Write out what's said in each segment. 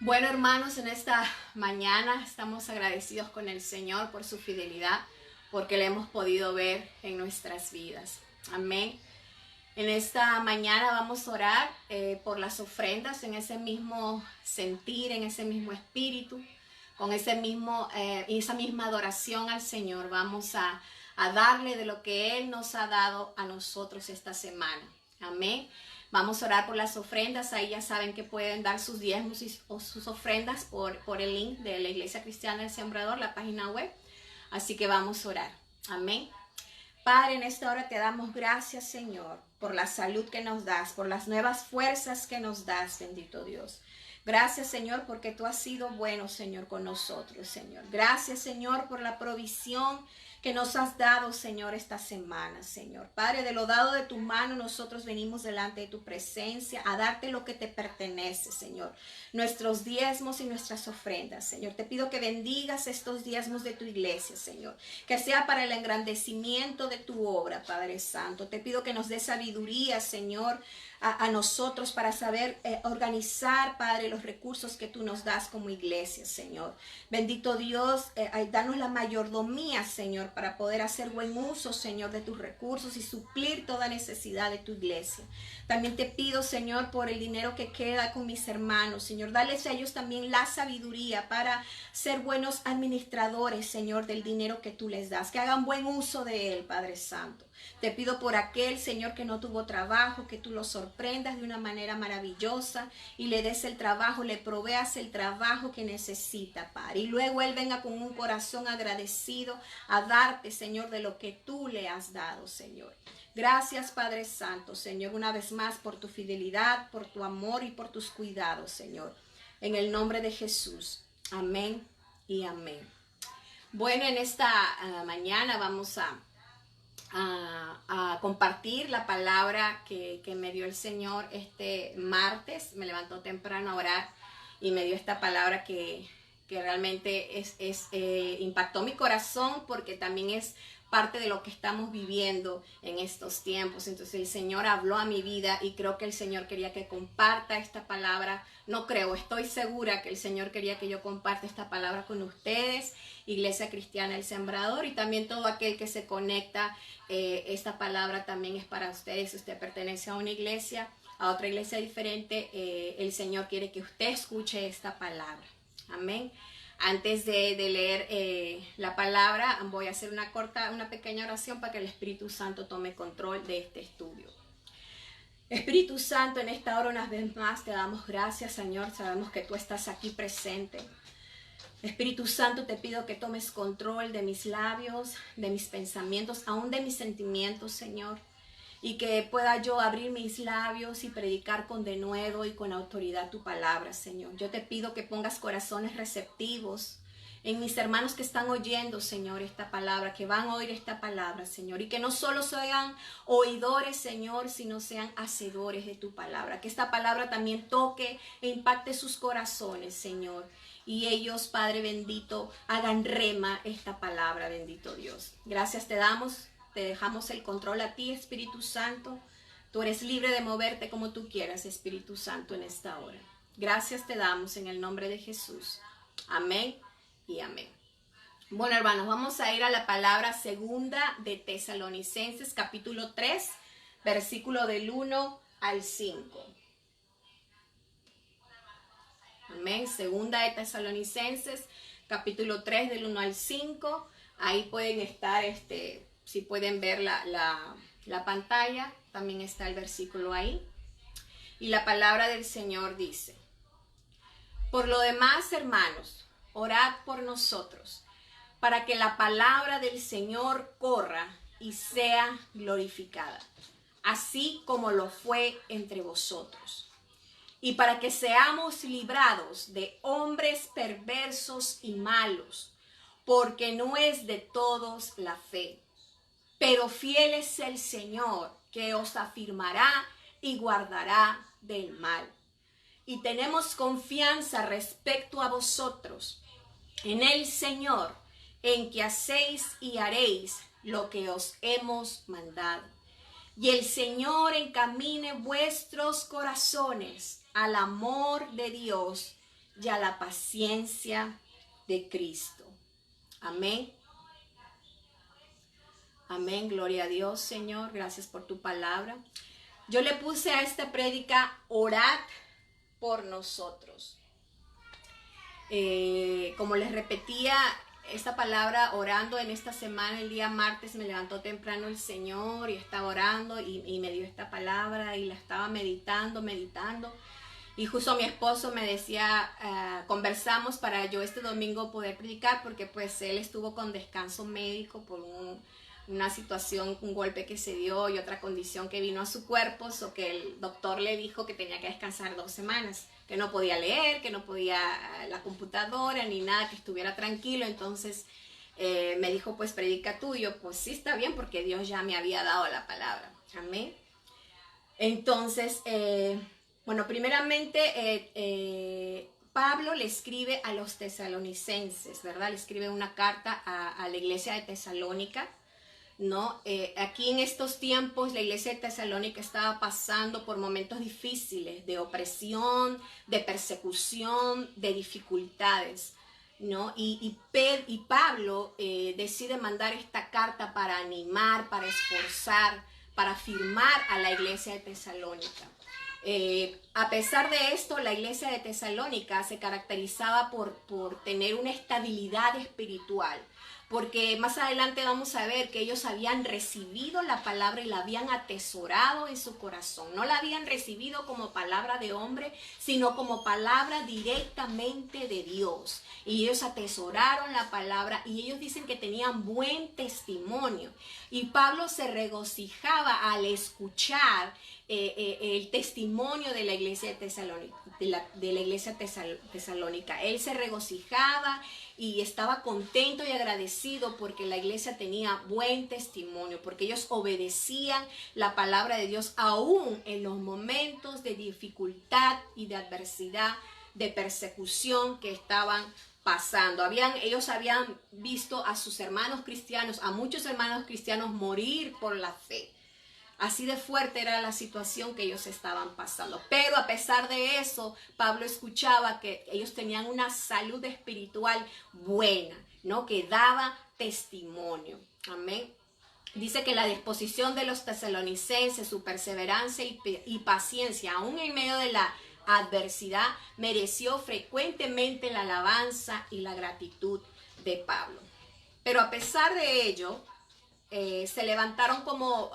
Bueno, hermanos, en esta mañana estamos agradecidos con el Señor por su fidelidad, porque le hemos podido ver en nuestras vidas. Amén. En esta mañana vamos a orar por las ofrendas en ese mismo sentir, en ese mismo espíritu, con esa misma adoración al Señor. Vamos a darle de lo que Él nos ha dado a nosotros esta semana. Amén. Vamos a orar por las ofrendas. Ahí ya saben que pueden dar sus diezmos o sus ofrendas por el link de la Iglesia Cristiana del Sembrador, la página web. Así que vamos a orar. Amén. Padre, en esta hora te damos gracias, Señor, por la salud que nos das, por las nuevas fuerzas que nos das, bendito Dios. Gracias, Señor, porque tú has sido bueno, Señor, con nosotros, Señor. Gracias, Señor, por la provisión que nos has dado, Señor, esta semana, Señor. Padre, de lo dado de tu mano, nosotros venimos delante de tu presencia a darte lo que te pertenece, Señor. Nuestros diezmos y nuestras ofrendas, Señor. Te pido que bendigas estos diezmos de tu iglesia, Señor. Que sea para el engrandecimiento de tu obra, Padre Santo. Te pido que nos dé sabiduría, Señor, a nosotros para saber organizar, Padre, los recursos que tú nos das como iglesia, Señor. Bendito Dios, danos la mayordomía, Señor, para poder hacer buen uso, Señor, de tus recursos y suplir toda necesidad de tu iglesia. También te pido, Señor, por el dinero que queda con mis hermanos, Señor. Dales a ellos también la sabiduría para ser buenos administradores, Señor, del dinero que tú les das. Que hagan buen uso de él, Padre Santo. Te pido por aquel, Señor, que no tuvo trabajo, que tú lo sorprendas de una manera maravillosa y le des el trabajo, le proveas el trabajo que necesita, Padre. Y luego él venga con un corazón agradecido a darte, Señor, de lo que tú le has dado, Señor. Gracias, Padre Santo, Señor, una vez más por tu fidelidad, por tu amor y por tus cuidados, Señor. En el nombre de Jesús. Amén y amén. Bueno, en esta mañana vamos a compartir la palabra que me dio el Señor este martes. Me levantó temprano a orar y me dio esta palabra que realmente impactó mi corazón, porque también es parte de lo que estamos viviendo en estos tiempos. Entonces el Señor habló a mi vida y creo que el Señor quería que comparta esta palabra. No creo, estoy segura que el Señor quería que yo comparta esta palabra con ustedes, Iglesia Cristiana El Sembrador, y también todo aquel que se conecta. Esta palabra también es para ustedes. Si usted pertenece a una iglesia, a otra iglesia diferente, el Señor quiere que usted escuche esta palabra. Amén. Antes de leer la palabra, voy a hacer una pequeña oración para que el Espíritu Santo tome control de este estudio. Espíritu Santo, en esta hora una vez más te damos gracias, Señor. Sabemos que tú estás aquí presente. Espíritu Santo, te pido que tomes control de mis labios, de mis pensamientos, aún de mis sentimientos, Señor. Y que pueda yo abrir mis labios y predicar con denuedo y con autoridad tu palabra, Señor. Yo te pido que pongas corazones receptivos en mis hermanos que están oyendo, Señor, esta palabra, que van a oír esta palabra, Señor. Y que no solo sean oidores, Señor, sino sean hacedores de tu palabra. Que esta palabra también toque e impacte sus corazones, Señor. Y ellos, Padre bendito, hagan rema esta palabra, bendito Dios. Gracias te damos. Te dejamos el control a ti, Espíritu Santo. Tú eres libre de moverte como tú quieras, Espíritu Santo, en esta hora. Gracias te damos en el nombre de Jesús. Amén y amén. Bueno, hermanos, vamos a ir a la palabra segunda de Tesalonicenses, capítulo 3, versículo del 1 al 5. Amén. Segunda de Tesalonicenses, capítulo 3, del 1 al 5. Ahí pueden estar, si pueden ver la pantalla, también está el versículo ahí. Y la palabra del Señor dice: por lo demás, hermanos, orad por nosotros, para que la palabra del Señor corra y sea glorificada, así como lo fue entre vosotros. Y para que seamos librados de hombres perversos y malos, porque no es de todos la fe. Pero fiel es el Señor, que os afirmará y guardará del mal. Y tenemos confianza respecto a vosotros, en el Señor, en que hacéis y haréis lo que os hemos mandado. Y el Señor encamine vuestros corazones al amor de Dios y a la paciencia de Cristo. Amén. Amén, gloria a Dios, Señor, gracias por tu palabra. Yo le puse a esta prédica, orad por nosotros. Como les repetía, esta palabra orando en esta semana, el día martes me levantó temprano el Señor y estaba orando y me dio esta palabra y la estaba meditando. Y justo mi esposo me decía, conversamos para yo este domingo poder predicar, porque pues él estuvo con descanso médico por una situación, un golpe que se dio y otra condición que vino a su cuerpo, so que el doctor le dijo que tenía que descansar 2 semanas, que no podía leer, que no podía la computadora ni nada, que estuviera tranquilo. Entonces me dijo, pues predica tú. Y yo, pues sí, está bien, porque Dios ya me había dado la palabra. Amén. Entonces, bueno, primeramente Pablo le escribe a los tesalonicenses, ¿verdad? Le escribe una carta a la iglesia de Tesalónica, ¿no? Aquí en estos tiempos la iglesia de Tesalónica estaba pasando por momentos difíciles de opresión, de persecución, de dificultades, ¿no? Y Pablo decide mandar esta carta para animar, para esforzar, para afirmar a la iglesia de Tesalónica. A pesar de esto, la iglesia de Tesalónica se caracterizaba por tener una estabilidad espiritual, porque más adelante vamos a ver que ellos habían recibido la palabra y la habían atesorado en su corazón. No la habían recibido como palabra de hombre, sino como palabra directamente de Dios. Y ellos atesoraron la palabra y ellos dicen que tenían buen testimonio. Y Pablo se regocijaba al escuchar el testimonio de la iglesia de Tesalónica, de la iglesia tesalónica. Él se regocijaba y estaba contento y agradecido porque la iglesia tenía buen testimonio, porque ellos obedecían la palabra de Dios aún en los momentos de dificultad y de adversidad, de persecución que estaban pasando. Ellos habían visto a sus hermanos cristianos, a muchos hermanos cristianos morir por la fe. Así de fuerte era la situación que ellos estaban pasando. Pero a pesar de eso, Pablo escuchaba que ellos tenían una salud espiritual buena, ¿no? Que daba testimonio. Amén. Dice que la disposición de los tesalonicenses, su perseverancia y paciencia, aún en medio de la adversidad, mereció frecuentemente la alabanza y la gratitud de Pablo. Pero a pesar de ello, se levantaron como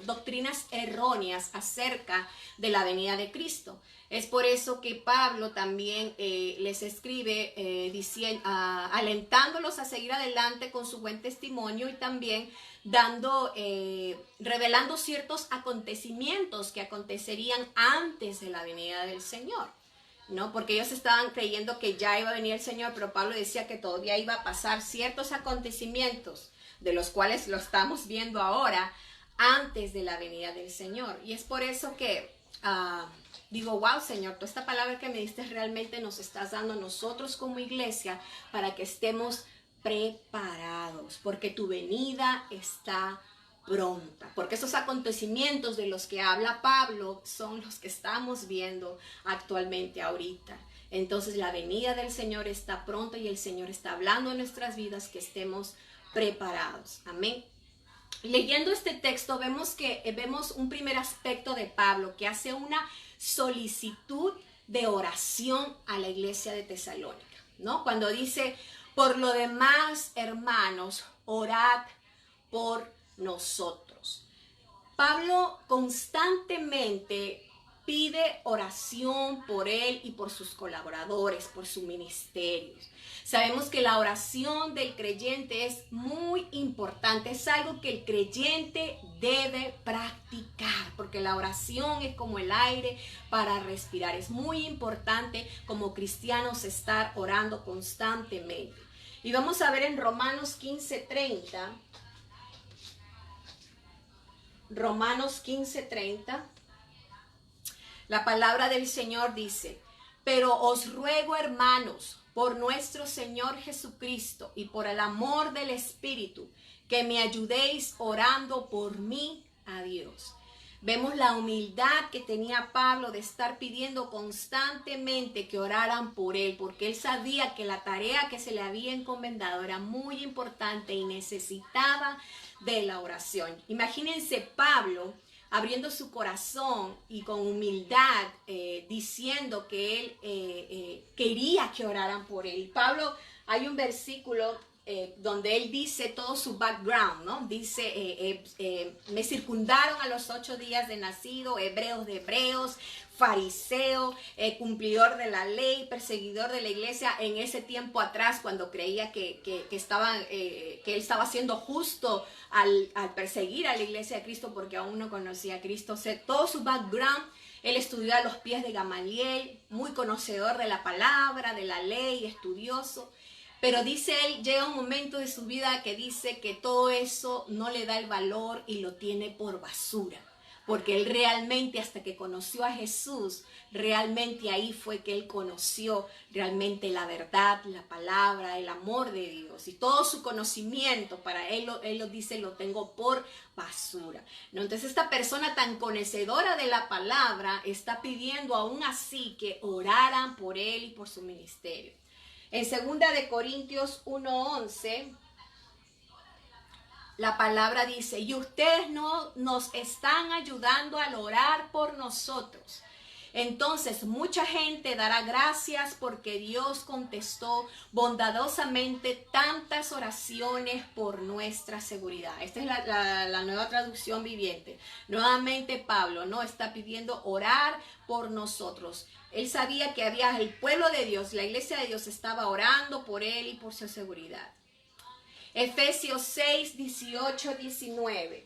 doctrinas erróneas acerca de la venida de Cristo. Es por eso que Pablo también les escribe alentándolos a seguir adelante con su buen testimonio y también revelando ciertos acontecimientos que acontecerían antes de la venida del Señor, ¿no? Porque ellos estaban creyendo que ya iba a venir el Señor, pero Pablo decía que todavía iba a pasar ciertos acontecimientos, de los cuales lo estamos viendo ahora, antes de la venida del Señor. Y es por eso que digo, wow, Señor, tú esta palabra que me diste realmente nos estás dando a nosotros como iglesia para que estemos preparados, porque tu venida está pronta, porque esos acontecimientos de los que habla Pablo son los que estamos viendo actualmente ahorita. Entonces la venida del Señor está pronta y el Señor está hablando en nuestras vidas que estemos preparados. Amén. Leyendo este texto vemos un primer aspecto de Pablo, que hace una solicitud de oración a la iglesia de Tesalónica, ¿no? Cuando dice, por lo demás, hermanos, orad por nosotros. Pablo constantemente pide oración por él y por sus colaboradores, por sus ministerios. Sabemos que la oración del creyente es muy importante, es algo que el creyente debe practicar, porque la oración es como el aire para respirar. Es muy importante como cristianos estar orando constantemente. Y vamos a ver en Romanos 15:30. Romanos 15:30. La palabra del Señor dice, pero os ruego, hermanos, por nuestro Señor Jesucristo y por el amor del Espíritu, que me ayudéis orando por mí a Dios. Vemos la humildad que tenía Pablo de estar pidiendo constantemente que oraran por él, porque él sabía que la tarea que se le había encomendado era muy importante y necesitaba de la oración. Imagínense Pablo abriendo su corazón y con humildad diciendo que él quería que oraran por él. Pablo, hay un versículo donde él dice todo su background, ¿no? Dice, me circundaron a los 8 días de nacido, hebreos de hebreos, fariseo, cumplidor de la ley, perseguidor de la iglesia, en ese tiempo atrás cuando creía que él estaba siendo justo al perseguir a la iglesia de Cristo porque aún no conocía a Cristo. O sea, todo su background, él estudió a los pies de Gamaliel, muy conocedor de la palabra, de la ley, estudioso. Pero dice él, llega un momento de su vida que dice que todo eso no le da el valor y lo tiene por basura. Porque él realmente, hasta que conoció a Jesús, realmente ahí fue que él conoció realmente la verdad, la palabra, el amor de Dios. Y todo su conocimiento, para él lo dice, lo tengo por basura. ¿No? Entonces esta persona tan conocedora de la palabra está pidiendo aún así que oraran por él y por su ministerio. En 2 de Corintios 1:11, la palabra dice, y ustedes no nos están ayudando al orar por nosotros. Entonces mucha gente dará gracias porque Dios contestó bondadosamente tantas oraciones por nuestra seguridad. Esta es la nueva traducción viviente. Nuevamente Pablo no está pidiendo orar por nosotros. Él sabía que había el pueblo de Dios, la iglesia de Dios estaba orando por él y por su seguridad. Efesios 6, 18, 19.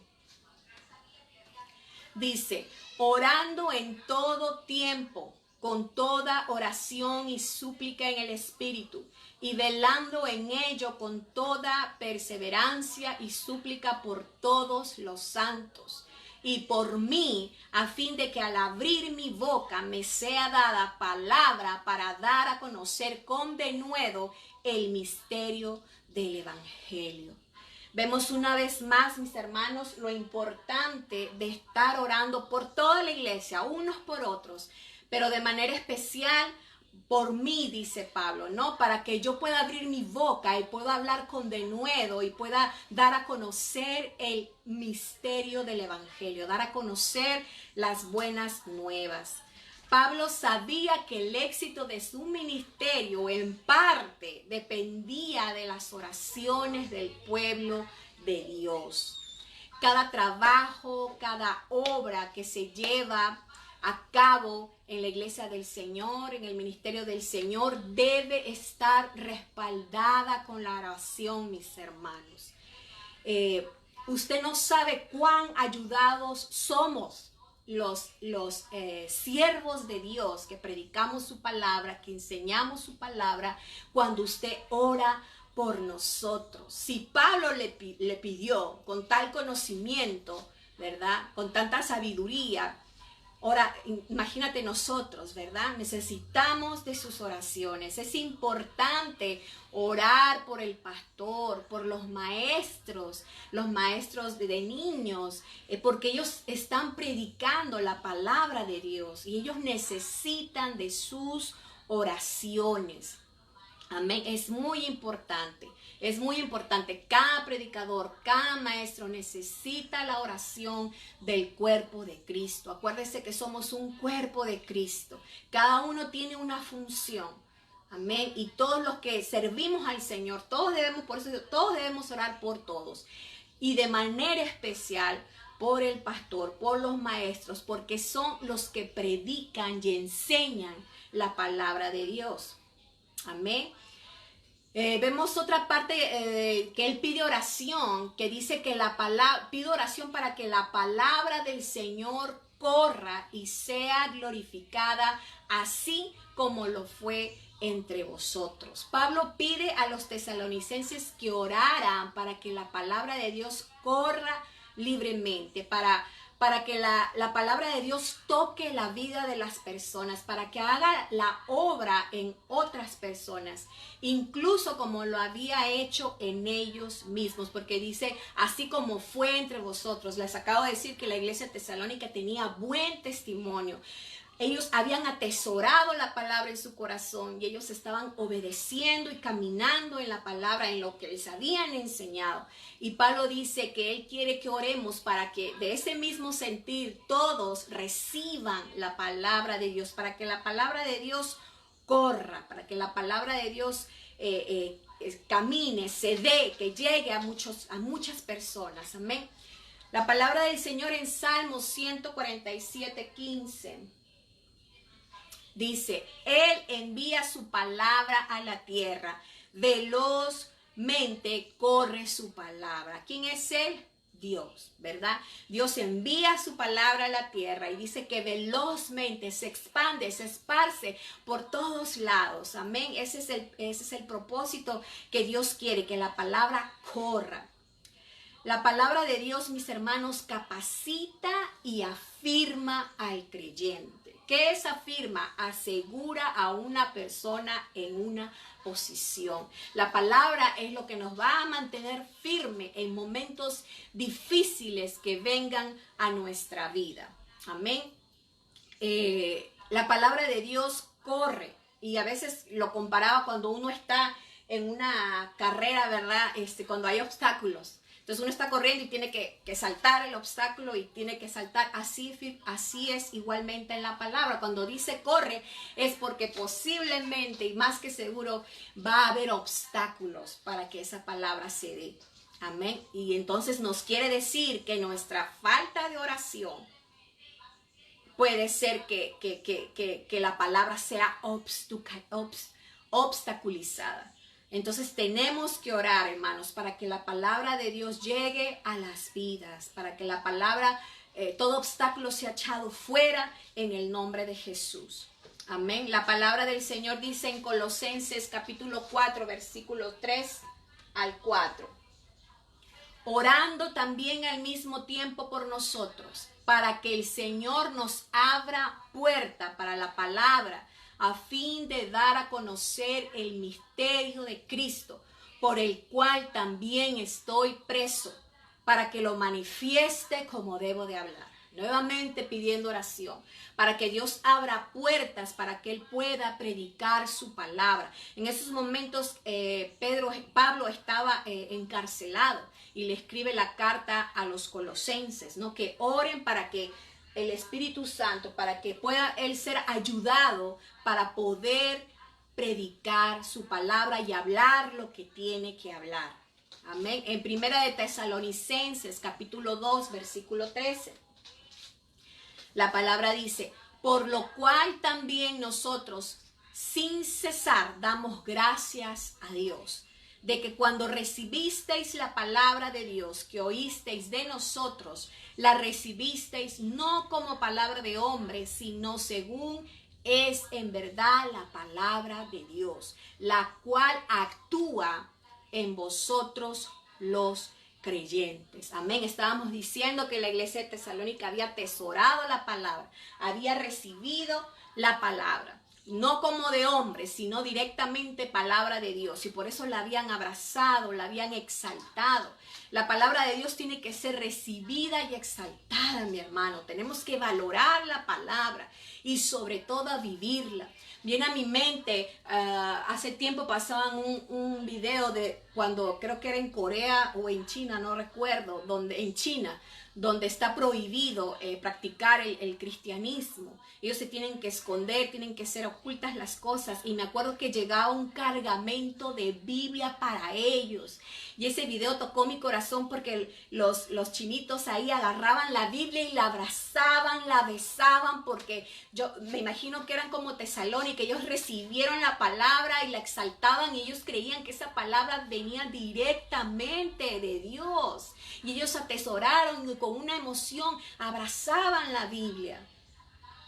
Dice, orando en todo tiempo, con toda oración y súplica en el Espíritu, y velando en ello con toda perseverancia y súplica por todos los santos, y por mí, a fin de que al abrir mi boca me sea dada palabra para dar a conocer con denuedo el misterio del Evangelio. Vemos una vez más, mis hermanos, lo importante de estar orando por toda la iglesia, unos por otros, pero de manera especial por mí, dice Pablo, ¿no? Para que yo pueda abrir mi boca y pueda hablar con denuedo y pueda dar a conocer el misterio del Evangelio, dar a conocer las buenas nuevas. Pablo sabía que el éxito de su ministerio en parte dependía de las oraciones del pueblo de Dios. Cada trabajo, cada obra que se lleva a cabo en la iglesia del Señor, en el ministerio del Señor, debe estar respaldada con la oración, mis hermanos. Usted no sabe cuán ayudados somos los siervos de Dios que predicamos su palabra, que enseñamos su palabra, cuando usted ora por nosotros. Si Pablo le pidió con tal conocimiento, ¿verdad? Con tanta sabiduría. Ahora, imagínate nosotros, ¿verdad? Necesitamos de sus oraciones. Es importante orar por el pastor, por los maestros de niños, porque ellos están predicando la palabra de Dios y ellos necesitan de sus oraciones. Amén. Es muy importante. Es muy importante. Cada predicador, cada maestro necesita la oración del cuerpo de Cristo. Acuérdese que somos un cuerpo de Cristo. Cada uno tiene una función. Amén. Y todos los que servimos al Señor, todos debemos orar por todos. Y de manera especial por el pastor, por los maestros, porque son los que predican y enseñan la palabra de Dios. Amén. Vemos otra parte que él pide oración, que dice que pide oración para que la palabra del Señor corra y sea glorificada, así como lo fue entre vosotros. Pablo pide a los tesalonicenses que oraran para que la palabra de Dios corra libremente, para para que la palabra de Dios toque la vida de las personas, para que haga la obra en otras personas, incluso como lo había hecho en ellos mismos, porque dice, así como fue entre vosotros. Les acabo de decir que la iglesia tesalónica tenía buen testimonio. Ellos habían atesorado la palabra en su corazón y ellos estaban obedeciendo y caminando en la palabra, en lo que les habían enseñado. Y Pablo dice que él quiere que oremos para que de ese mismo sentir todos reciban la palabra de Dios, para que la palabra de Dios corra, para que la palabra de Dios camine, se dé, que llegue a muchas personas. Amén. La palabra del Señor en Salmos 147:15. Dice, Él envía su palabra a la tierra, velozmente corre su palabra. ¿Quién es Él? Dios, ¿verdad? Dios envía su palabra a la tierra y dice que velozmente se expande, se esparce por todos lados. Amén. Ese es el propósito que Dios quiere, que la palabra corra. La palabra de Dios, mis hermanos, capacita y afirma al creyente. ¿Qué es afirma? Asegura a una persona en una posición. La palabra es lo que nos va a mantener firme en momentos difíciles que vengan a nuestra vida. Amén. La palabra de Dios corre, y a veces lo comparaba cuando uno está en una carrera, ¿verdad? Cuando hay obstáculos. Entonces uno está corriendo y tiene que saltar el obstáculo y tiene que saltar. Así es igualmente en la palabra. Cuando dice corre es porque posiblemente y más que seguro va a haber obstáculos para que esa palabra se dé. Amén. Y entonces nos quiere decir que nuestra falta de oración puede ser que la palabra sea obstaculizada. Entonces tenemos que orar, hermanos, para que la palabra de Dios llegue a las vidas, para que la palabra, todo obstáculo sea echado fuera en el nombre de Jesús. Amén. La palabra del Señor dice en Colosenses capítulo 4, versículo 3 al 4. Orando también al mismo tiempo por nosotros, para que el Señor nos abra puerta para la palabra, a fin de dar a conocer el misterio de Cristo, por el cual también estoy preso, para que lo manifieste como debo de hablar. Nuevamente pidiendo oración, para que Dios abra puertas, para que Él pueda predicar su palabra. En esos momentos Pablo estaba encarcelado y le escribe la carta a los colosenses, ¿no? Que oren para que el Espíritu Santo, para que pueda él ser ayudado para poder predicar su palabra y hablar lo que tiene que hablar. Amén. En Primera de Tesalonicenses, capítulo 2, versículo 13. La palabra dice, por lo cual también nosotros sin cesar damos gracias a Dios, de que cuando recibisteis la palabra de Dios que oísteis de nosotros, la recibisteis no como palabra de hombre, sino según es en verdad la palabra de Dios, la cual actúa en vosotros los creyentes. Amén. Estábamos diciendo que la iglesia de Tesalónica había atesorado la palabra, había recibido la palabra. No como de hombre, sino directamente palabra de Dios. Y por eso la habían abrazado, la habían exaltado. La palabra de Dios tiene que ser recibida y exaltada, mi hermano. Tenemos que valorar la palabra y sobre todo vivirla. Viene a mi mente, hace tiempo pasaban un video de cuando creo que era en Corea o en China, no recuerdo, en China, donde está prohibido practicar el cristianismo. Ellos se tienen que esconder, tienen que ser ocultas las cosas. Y me acuerdo que llegaba un cargamento de Biblia para ellos. Y ese video tocó mi corazón porque los chinitos ahí agarraban la Biblia y la abrazaban, la besaban, porque yo me imagino que eran como Tesalónica. Ellos recibieron la palabra y la exaltaban y ellos creían que esa palabra venía directamente de Dios. Y ellos atesoraron y con una emoción abrazaban la Biblia.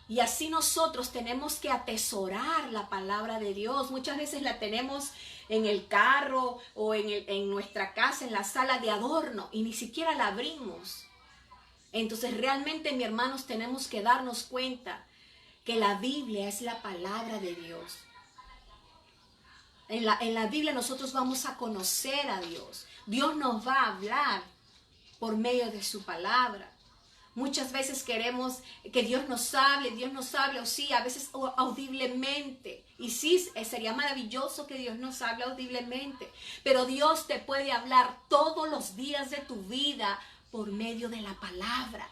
Y así nosotros tenemos que atesorar la palabra de Dios. Muchas veces la tenemos en el carro o en nuestra casa, en la sala de adorno, y ni siquiera la abrimos. Entonces realmente, mis hermanos, tenemos que darnos cuenta que la Biblia es la palabra de Dios. En la Biblia nosotros vamos a conocer a Dios. Dios nos va a hablar por medio de su palabra. Muchas veces queremos que Dios nos hable, o sí, a veces audiblemente. Y sí, sería maravilloso que Dios nos hable audiblemente. Pero Dios te puede hablar todos los días de tu vida por medio de la palabra.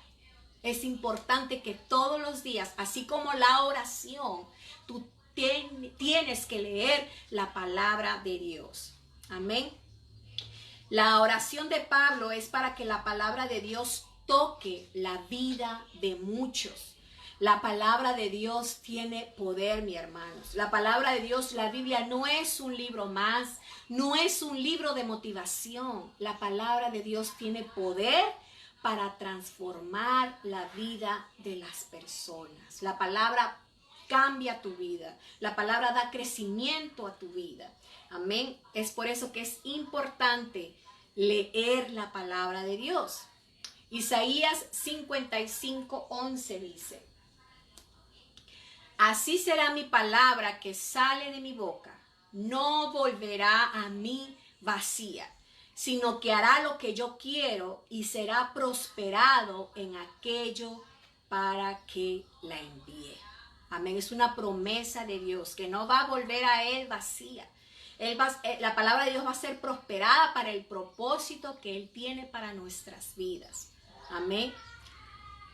Es importante que todos los días, así como la oración, tú tienes que leer la palabra de Dios. Amén. La oración de Pablo es para que la palabra de Dios toque la vida de muchos. La palabra de Dios tiene poder, mis hermanos. La palabra de Dios, la Biblia, no es un libro más, no es un libro de motivación. La palabra de Dios tiene poder para transformar la vida de las personas. La palabra cambia tu vida. La palabra da crecimiento a tu vida. Amén. Es por eso que es importante leer la palabra de Dios. Isaías 55:11 dice: así será mi palabra que sale de mi boca, no volverá a mí vacía, sino que hará lo que yo quiero y será prosperado en aquello para que la envíe. Amén. Es una promesa de Dios que no va a volver a Él vacía. La palabra de Dios va a ser prosperada para el propósito que Él tiene para nuestras vidas. Amén.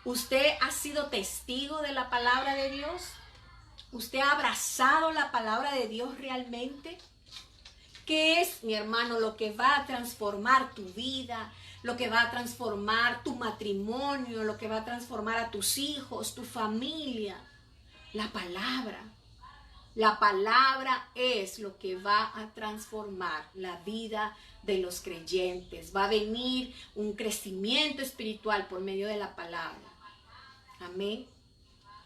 ¿Usted ha sido testigo de la palabra de Dios? ¿Usted ha abrazado la palabra de Dios realmente? ¿Qué es, mi hermano, lo que va a transformar tu vida? Lo que va a transformar tu matrimonio, lo que va a transformar a tus hijos, tu familia. La palabra. La palabra es lo que va a transformar la vida de los creyentes. Va a venir un crecimiento espiritual por medio de la palabra. Amén.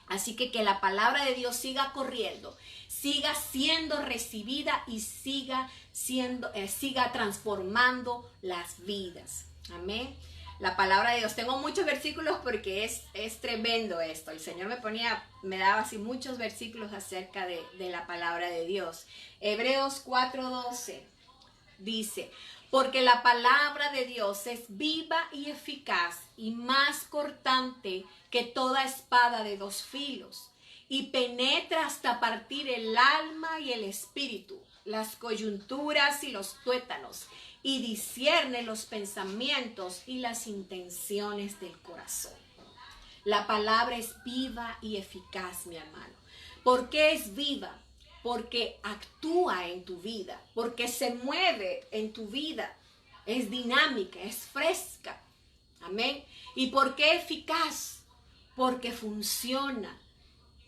Así que la palabra de Dios siga corriendo, siga siendo recibida y siga transformando las vidas. Amén. La palabra de Dios. Tengo muchos versículos porque es tremendo esto. El Señor me daba así muchos versículos acerca de la palabra de Dios. Hebreos 4:12 dice: porque la palabra de Dios es viva y eficaz y más cortante que toda espada de dos filos, y penetra hasta partir el alma y el espíritu, las coyunturas y los tuétanos, y discierne los pensamientos y las intenciones del corazón. La palabra es viva y eficaz, mi hermano. ¿Por qué es viva? Porque actúa en tu vida, porque se mueve en tu vida, es dinámica, es fresca. Amén. ¿Y por qué eficaz? Porque funciona,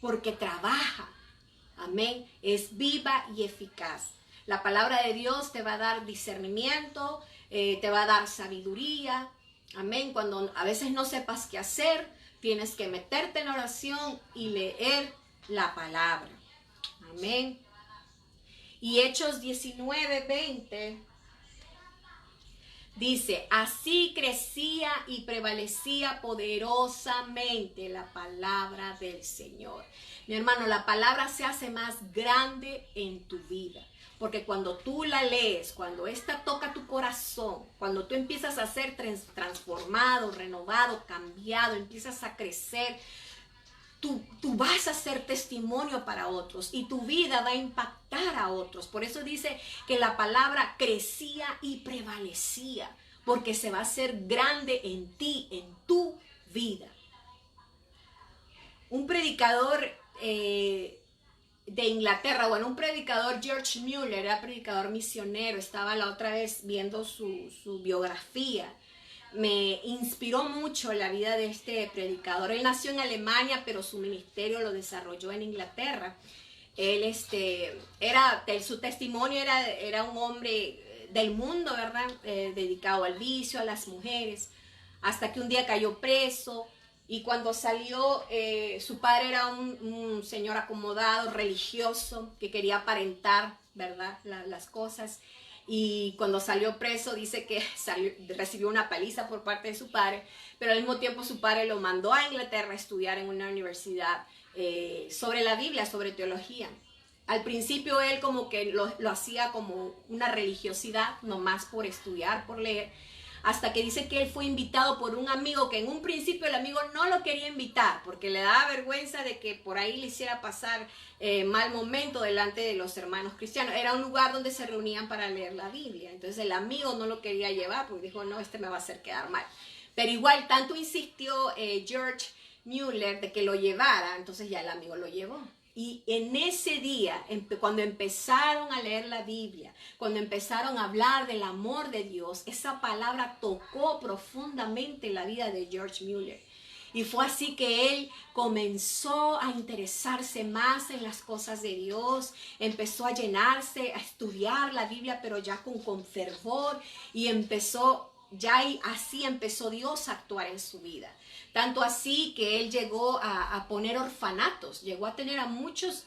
porque trabaja. Amén. Es viva y eficaz. La palabra de Dios te va a dar discernimiento, te va a dar sabiduría. Amén. Cuando a veces no sepas qué hacer, tienes que meterte en oración y leer la palabra. Amén. Y Hechos 19:20 dice: así crecía y prevalecía poderosamente la palabra del Señor. Mi hermano, la palabra se hace más grande en tu vida. Porque cuando tú la lees, cuando esta toca tu corazón, cuando tú empiezas a ser transformado, renovado, cambiado, empiezas a crecer, tú vas a ser testimonio para otros y tu vida va a impactar a otros. Por eso dice que la palabra crecía y prevalecía, porque se va a hacer grande en ti, en tu vida. Un predicador de Inglaterra, un predicador, George Mueller, era predicador misionero, estaba la otra vez viendo su biografía. Me inspiró mucho la vida de este predicador. Él nació en Alemania, pero su ministerio lo desarrolló en Inglaterra. Él, su testimonio era un hombre del mundo, ¿verdad? Dedicado al vicio, a las mujeres, hasta que un día cayó preso. Y cuando salió, su padre era un señor acomodado, religioso, que quería aparentar, ¿verdad?, las cosas. y cuando salió preso dice que recibió una paliza por parte de su padre, pero al mismo tiempo su padre lo mandó a Inglaterra a estudiar en una universidad sobre la Biblia, sobre teología. Al principio él como que lo hacía como una religiosidad, nomás por estudiar, por leer, hasta que dice que él fue invitado por un amigo que en un principio el amigo no lo quería invitar porque le daba vergüenza de que por ahí le hiciera pasar mal momento delante de los hermanos cristianos. Era un lugar donde se reunían para leer la Biblia, entonces el amigo no lo quería llevar porque dijo, no, este me va a hacer quedar mal. Pero igual tanto insistió George Mueller de que lo llevara, entonces ya el amigo lo llevó. Y en ese día, cuando empezaron a leer la Biblia, cuando empezaron a hablar del amor de Dios, esa palabra tocó profundamente la vida de George Mueller. Y fue así que él comenzó a interesarse más en las cosas de Dios, empezó a llenarse, a estudiar la Biblia, pero ya con fervor, y así empezó Dios a actuar en su vida. Tanto así que él llegó a poner orfanatos, llegó a tener a muchos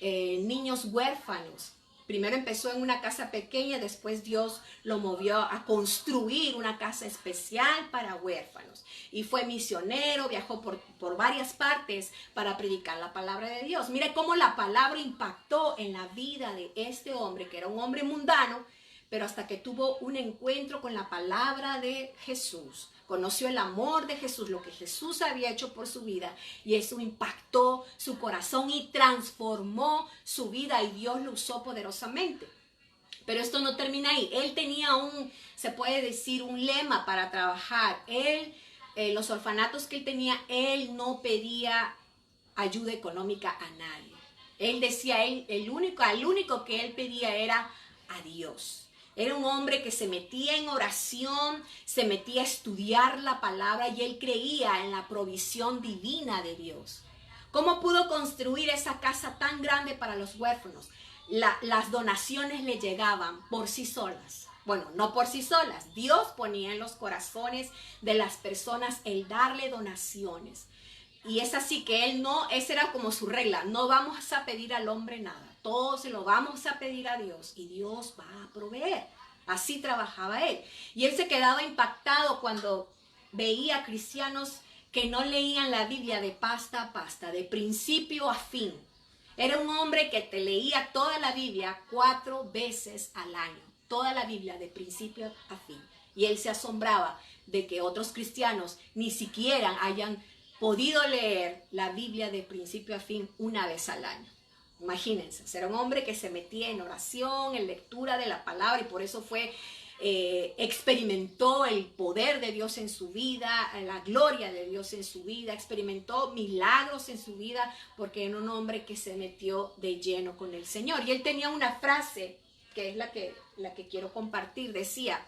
niños huérfanos. Primero empezó en una casa pequeña, después Dios lo movió a construir una casa especial para huérfanos. Y fue misionero, viajó por varias partes para predicar la palabra de Dios. Mire cómo la palabra impactó en la vida de este hombre, que era un hombre mundano, pero hasta que tuvo un encuentro con la palabra de Jesús, conoció el amor de Jesús, lo que Jesús había hecho por su vida, y eso impactó su corazón y transformó su vida, y Dios lo usó poderosamente. Pero esto no termina ahí. Él tenía se puede decir, un lema para trabajar. Los orfanatos que él tenía, él no pedía ayuda económica a nadie. Él decía, el único que él pedía era a Dios. Era un hombre que se metía en oración, se metía a estudiar la palabra, y él creía en la provisión divina de Dios. ¿Cómo pudo construir esa casa tan grande para los huérfanos? Las donaciones le llegaban por sí solas. Bueno, no por sí solas. Dios ponía en los corazones de las personas el darle donaciones. Y es así que esa era como su regla, no vamos a pedir al hombre nada, todo se lo vamos a pedir a Dios y Dios va a proveer. Así trabajaba él. Y él se quedaba impactado cuando veía cristianos que no leían la Biblia de pasta a pasta, de principio a fin. Era un hombre que te leía toda la Biblia 4 veces al año, toda la Biblia de principio a fin. Y él se asombraba de que otros cristianos ni siquiera hayan podido leer la Biblia de principio a fin una vez al año. Imagínense, era un hombre que se metía en oración, en lectura de la palabra, y por eso experimentó el poder de Dios en su vida, la gloria de Dios en su vida, experimentó milagros en su vida, porque era un hombre que se metió de lleno con el Señor. Y él tenía una frase, que es la que quiero compartir, decía,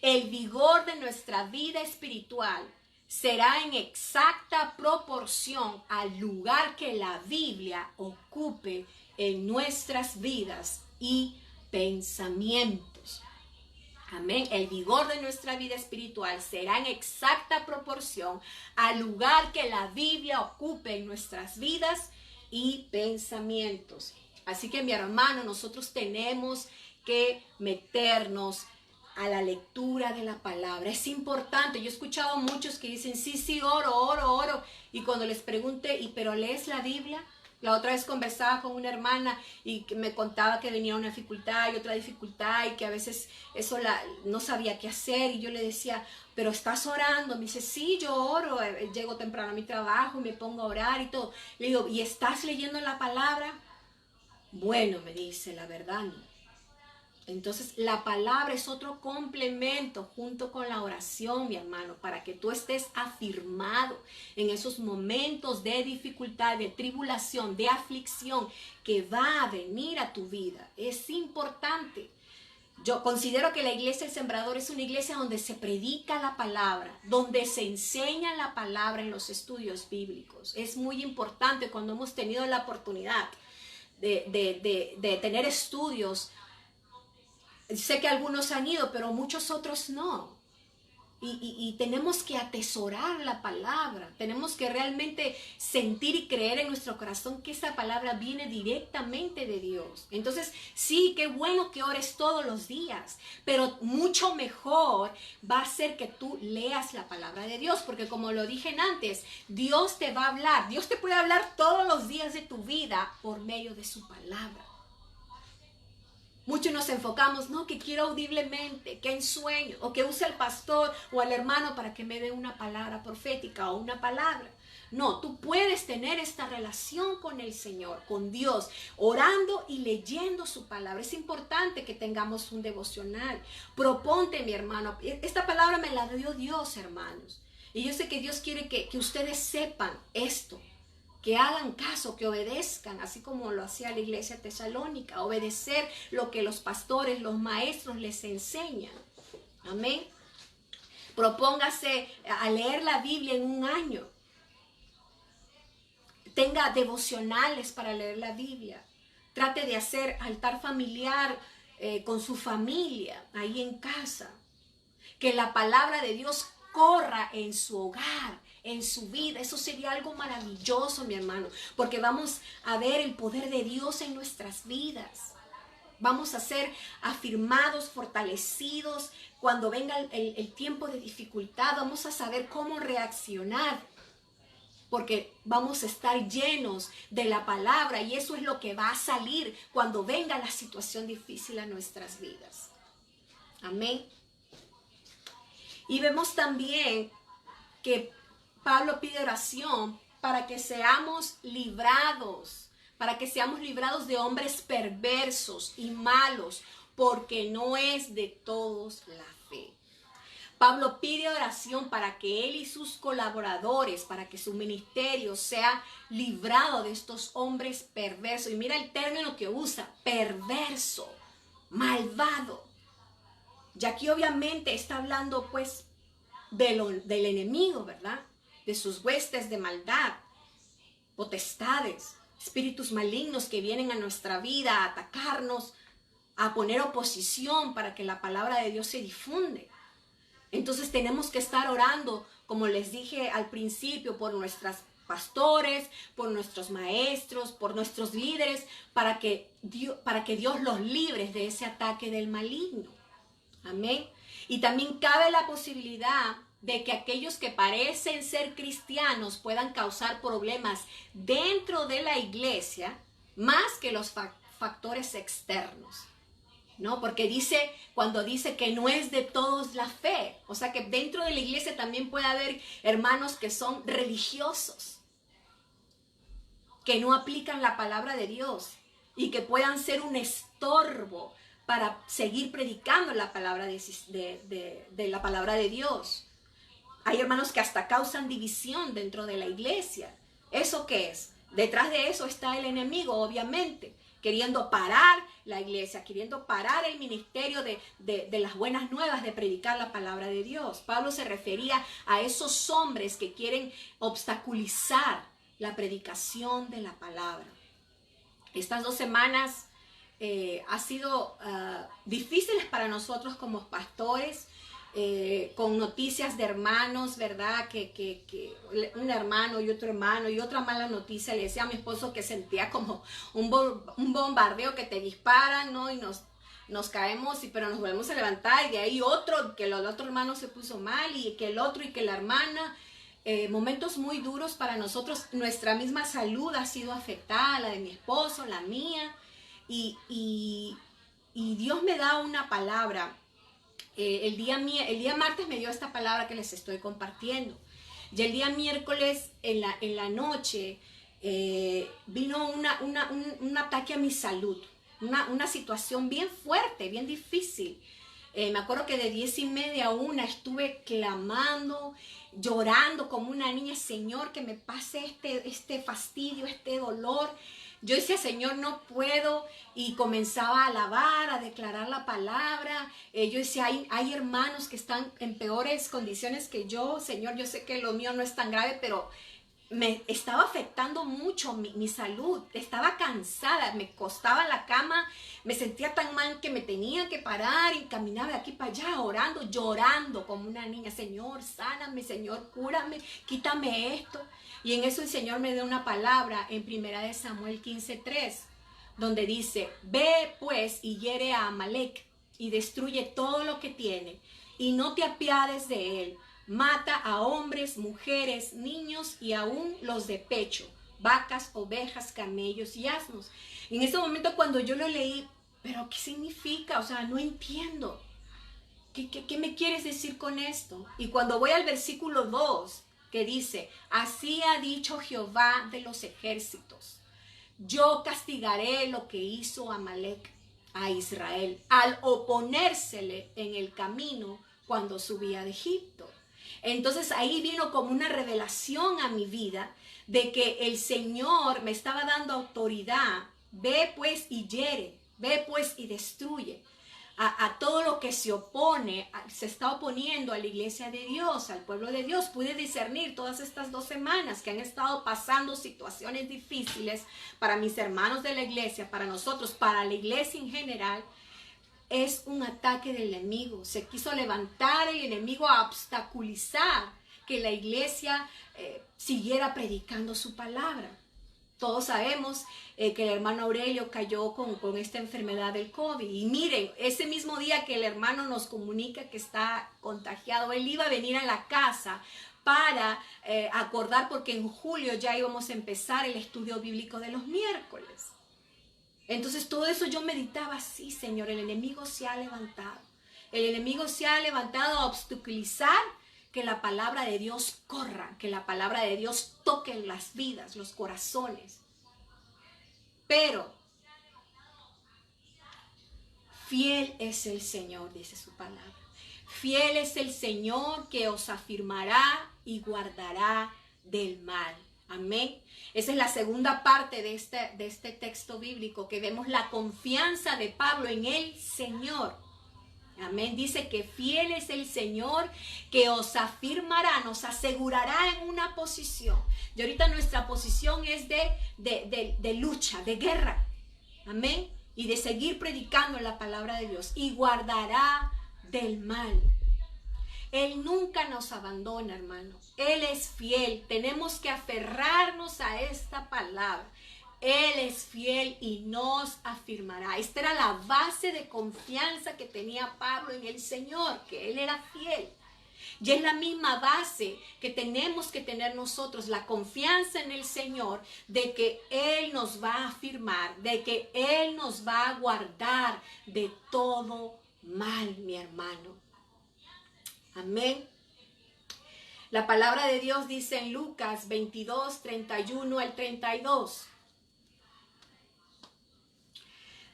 el vigor de nuestra vida espiritual será en exacta proporción al lugar que la Biblia ocupe en nuestras vidas y pensamientos. Amén. El vigor de nuestra vida espiritual será en exacta proporción al lugar que la Biblia ocupe en nuestras vidas y pensamientos. Así que, mi hermano, nosotros tenemos que meternos a la lectura de la palabra. Es importante. Yo he escuchado muchos que dicen, sí, oro. Y cuando les pregunté, ¿pero lees la Biblia? La otra vez conversaba con una hermana y que me contaba que venía una dificultad y otra dificultad, y que a veces no sabía qué hacer. Y yo le decía, ¿pero estás orando? Me dice, sí, yo oro. Llego temprano a mi trabajo y me pongo a orar y todo. Le digo, ¿y estás leyendo la palabra? Bueno, me dice, la verdad no. Entonces la palabra es otro complemento junto con la oración, mi hermano, para que tú estés afirmado en esos momentos de dificultad, de tribulación, de aflicción que va a venir a tu vida. Es importante. Yo considero que la iglesia del Sembrador es una iglesia donde se predica la palabra, donde se enseña la palabra en los estudios bíblicos. Es muy importante cuando hemos tenido la oportunidad de tener estudios. Sé que algunos han ido, pero muchos otros no. Y tenemos que atesorar la palabra. Tenemos que realmente sentir y creer en nuestro corazón que esa palabra viene directamente de Dios. Entonces, sí, qué bueno que ores todos los días, pero mucho mejor va a ser que tú leas la palabra de Dios, porque como lo dije antes, Dios te va a hablar. Dios te puede hablar todos los días de tu vida por medio de su palabra. Muchos nos enfocamos, no, que quiero audiblemente, que en sueño, o que use al pastor o al hermano para que me dé una palabra profética o una palabra. No, tú puedes tener esta relación con el Señor, con Dios, orando y leyendo su palabra. Es importante que tengamos un devocional. Proponte, mi hermano. Esta palabra me la dio Dios, hermanos. Y yo sé que Dios quiere que ustedes sepan esto. Que hagan caso, que obedezcan, así como lo hacía la iglesia tesalónica, obedecer lo que los pastores, los maestros les enseñan. Amén. Propóngase a leer la Biblia en un año. Tenga devocionales para leer la Biblia. Trate de hacer altar familiar con su familia, ahí en casa. Que la palabra de Dios corra en su hogar, en su vida. Eso sería algo maravilloso, mi hermano, porque vamos a ver el poder de Dios en nuestras vidas. Vamos a ser afirmados, fortalecidos. Cuando venga el tiempo de dificultad, vamos a saber cómo reaccionar, porque vamos a estar llenos de la palabra, y eso es lo que va a salir cuando venga la situación difícil a nuestras vidas. Amén. Y vemos también que Pablo pide oración para que seamos librados de hombres perversos y malos, porque no es de todos la fe. Pablo pide oración para que él y sus colaboradores, para que su ministerio sea librado de estos hombres perversos. Y mira el término que usa, perverso, malvado. Y aquí obviamente está hablando pues del enemigo, ¿verdad? De sus huestes de maldad, potestades, espíritus malignos que vienen a nuestra vida a atacarnos, a poner oposición para que la palabra de Dios se difunde. Entonces tenemos que estar orando, como les dije al principio, por nuestros pastores, por nuestros maestros, por nuestros líderes, para que Dios los libre de ese ataque del maligno. Amén. Y también cabe la posibilidad de que aquellos que parecen ser cristianos puedan causar problemas dentro de la iglesia más que los factores externos, ¿no? Porque cuando dice que no es de todos la fe, o sea que dentro de la iglesia también puede haber hermanos que son religiosos, que no aplican la palabra de Dios y que puedan ser un estorbo para seguir predicando la palabra de la palabra de Dios. Hay hermanos que hasta causan división dentro de la iglesia. ¿Eso qué es? Detrás de eso está el enemigo, obviamente, queriendo parar la iglesia, queriendo parar el ministerio de las buenas nuevas, de predicar la palabra de Dios. Pablo se refería a esos hombres que quieren obstaculizar la predicación de la palabra. Estas 2 semanas ha sido difíciles para nosotros como pastores, con noticias de hermanos, ¿verdad? Que un hermano y otro hermano, y otra mala noticia. Le decía a mi esposo que sentía como un bombardeo, que te disparan, ¿no? Y nos caemos, pero nos volvemos a levantar, y de ahí que el otro hermano se puso mal, y que el otro, y que la hermana. Momentos muy duros para nosotros. Nuestra misma salud ha sido afectada, la de mi esposo, la mía. Y Dios me da una palabra. El día martes me dio esta palabra que les estoy compartiendo. Y el día miércoles en la noche vino un ataque a mi salud. Una situación bien fuerte, bien difícil. Me acuerdo que de 10:30 a 1 estuve clamando, llorando como una niña: Señor, que me pase este fastidio, este dolor. Yo decía: Señor, no puedo, y comenzaba a alabar, a declarar la palabra. Yo decía: hay hermanos que están en peores condiciones que yo. Señor, yo sé que lo mío no es tan grave, pero me estaba afectando mucho mi salud, estaba cansada, me costaba la cama, me sentía tan mal que me tenía que parar y caminaba de aquí para allá orando, llorando como una niña. Señor, sáname, Señor, cúrame, quítame esto. Y en eso el Señor me dio una palabra en 1 Samuel 15:3, donde dice: ve pues y hiere a Amalec y destruye todo lo que tiene y no te apiades de él. Mata a hombres, mujeres, niños y aún los de pecho, vacas, ovejas, camellos y asnos. Y en ese momento cuando yo lo leí, ¿pero qué significa? O sea, no entiendo. ¿Qué me quieres decir con esto? Y cuando voy al versículo 2, que dice: así ha dicho Jehová de los ejércitos, yo castigaré lo que hizo Amalec a Israel al oponérsele en el camino cuando subía de Egipto. Entonces ahí vino como una revelación a mi vida de que el Señor me estaba dando autoridad. Ve pues y hiere, ve pues y destruye a todo lo que se opone, se está oponiendo a la iglesia de Dios, al pueblo de Dios. Pude discernir todas estas 2 semanas que han estado pasando situaciones difíciles para mis hermanos de la iglesia, para nosotros, para la iglesia en general. Es un ataque del enemigo. Se quiso levantar el enemigo a obstaculizar que la iglesia siguiera predicando su palabra. Todos sabemos que el hermano Aurelio cayó con esta enfermedad del COVID. Y miren, ese mismo día que el hermano nos comunica que está contagiado, él iba a venir a la casa para acordar, porque en julio ya íbamos a empezar el estudio bíblico de los miércoles. Entonces todo eso yo meditaba así: Señor, el enemigo se ha levantado. El enemigo se ha levantado a obstaculizar que la palabra de Dios corra, que la palabra de Dios toque las vidas, los corazones. Pero fiel es el Señor, dice su palabra. Fiel es el Señor que os afirmará y guardará del mal. Amén. Esa es la segunda parte de este texto bíblico, que vemos la confianza de Pablo en el Señor. Amén. Dice que fiel es el Señor que os afirmará, nos asegurará en una posición. Y ahorita nuestra posición es de lucha, de guerra. Amén. Y de seguir predicando la palabra de Dios. Y guardará del mal. Él nunca nos abandona, hermano. Él es fiel. Tenemos que aferrarnos a esta palabra. Él es fiel y nos afirmará. Esta era la base de confianza que tenía Pablo en el Señor, que Él era fiel. Y es la misma base que tenemos que tener nosotros, la confianza en el Señor, de que Él nos va a afirmar, de que Él nos va a guardar de todo mal, mi hermano. Amén. La palabra de Dios dice en Lucas 22, 31 al 32.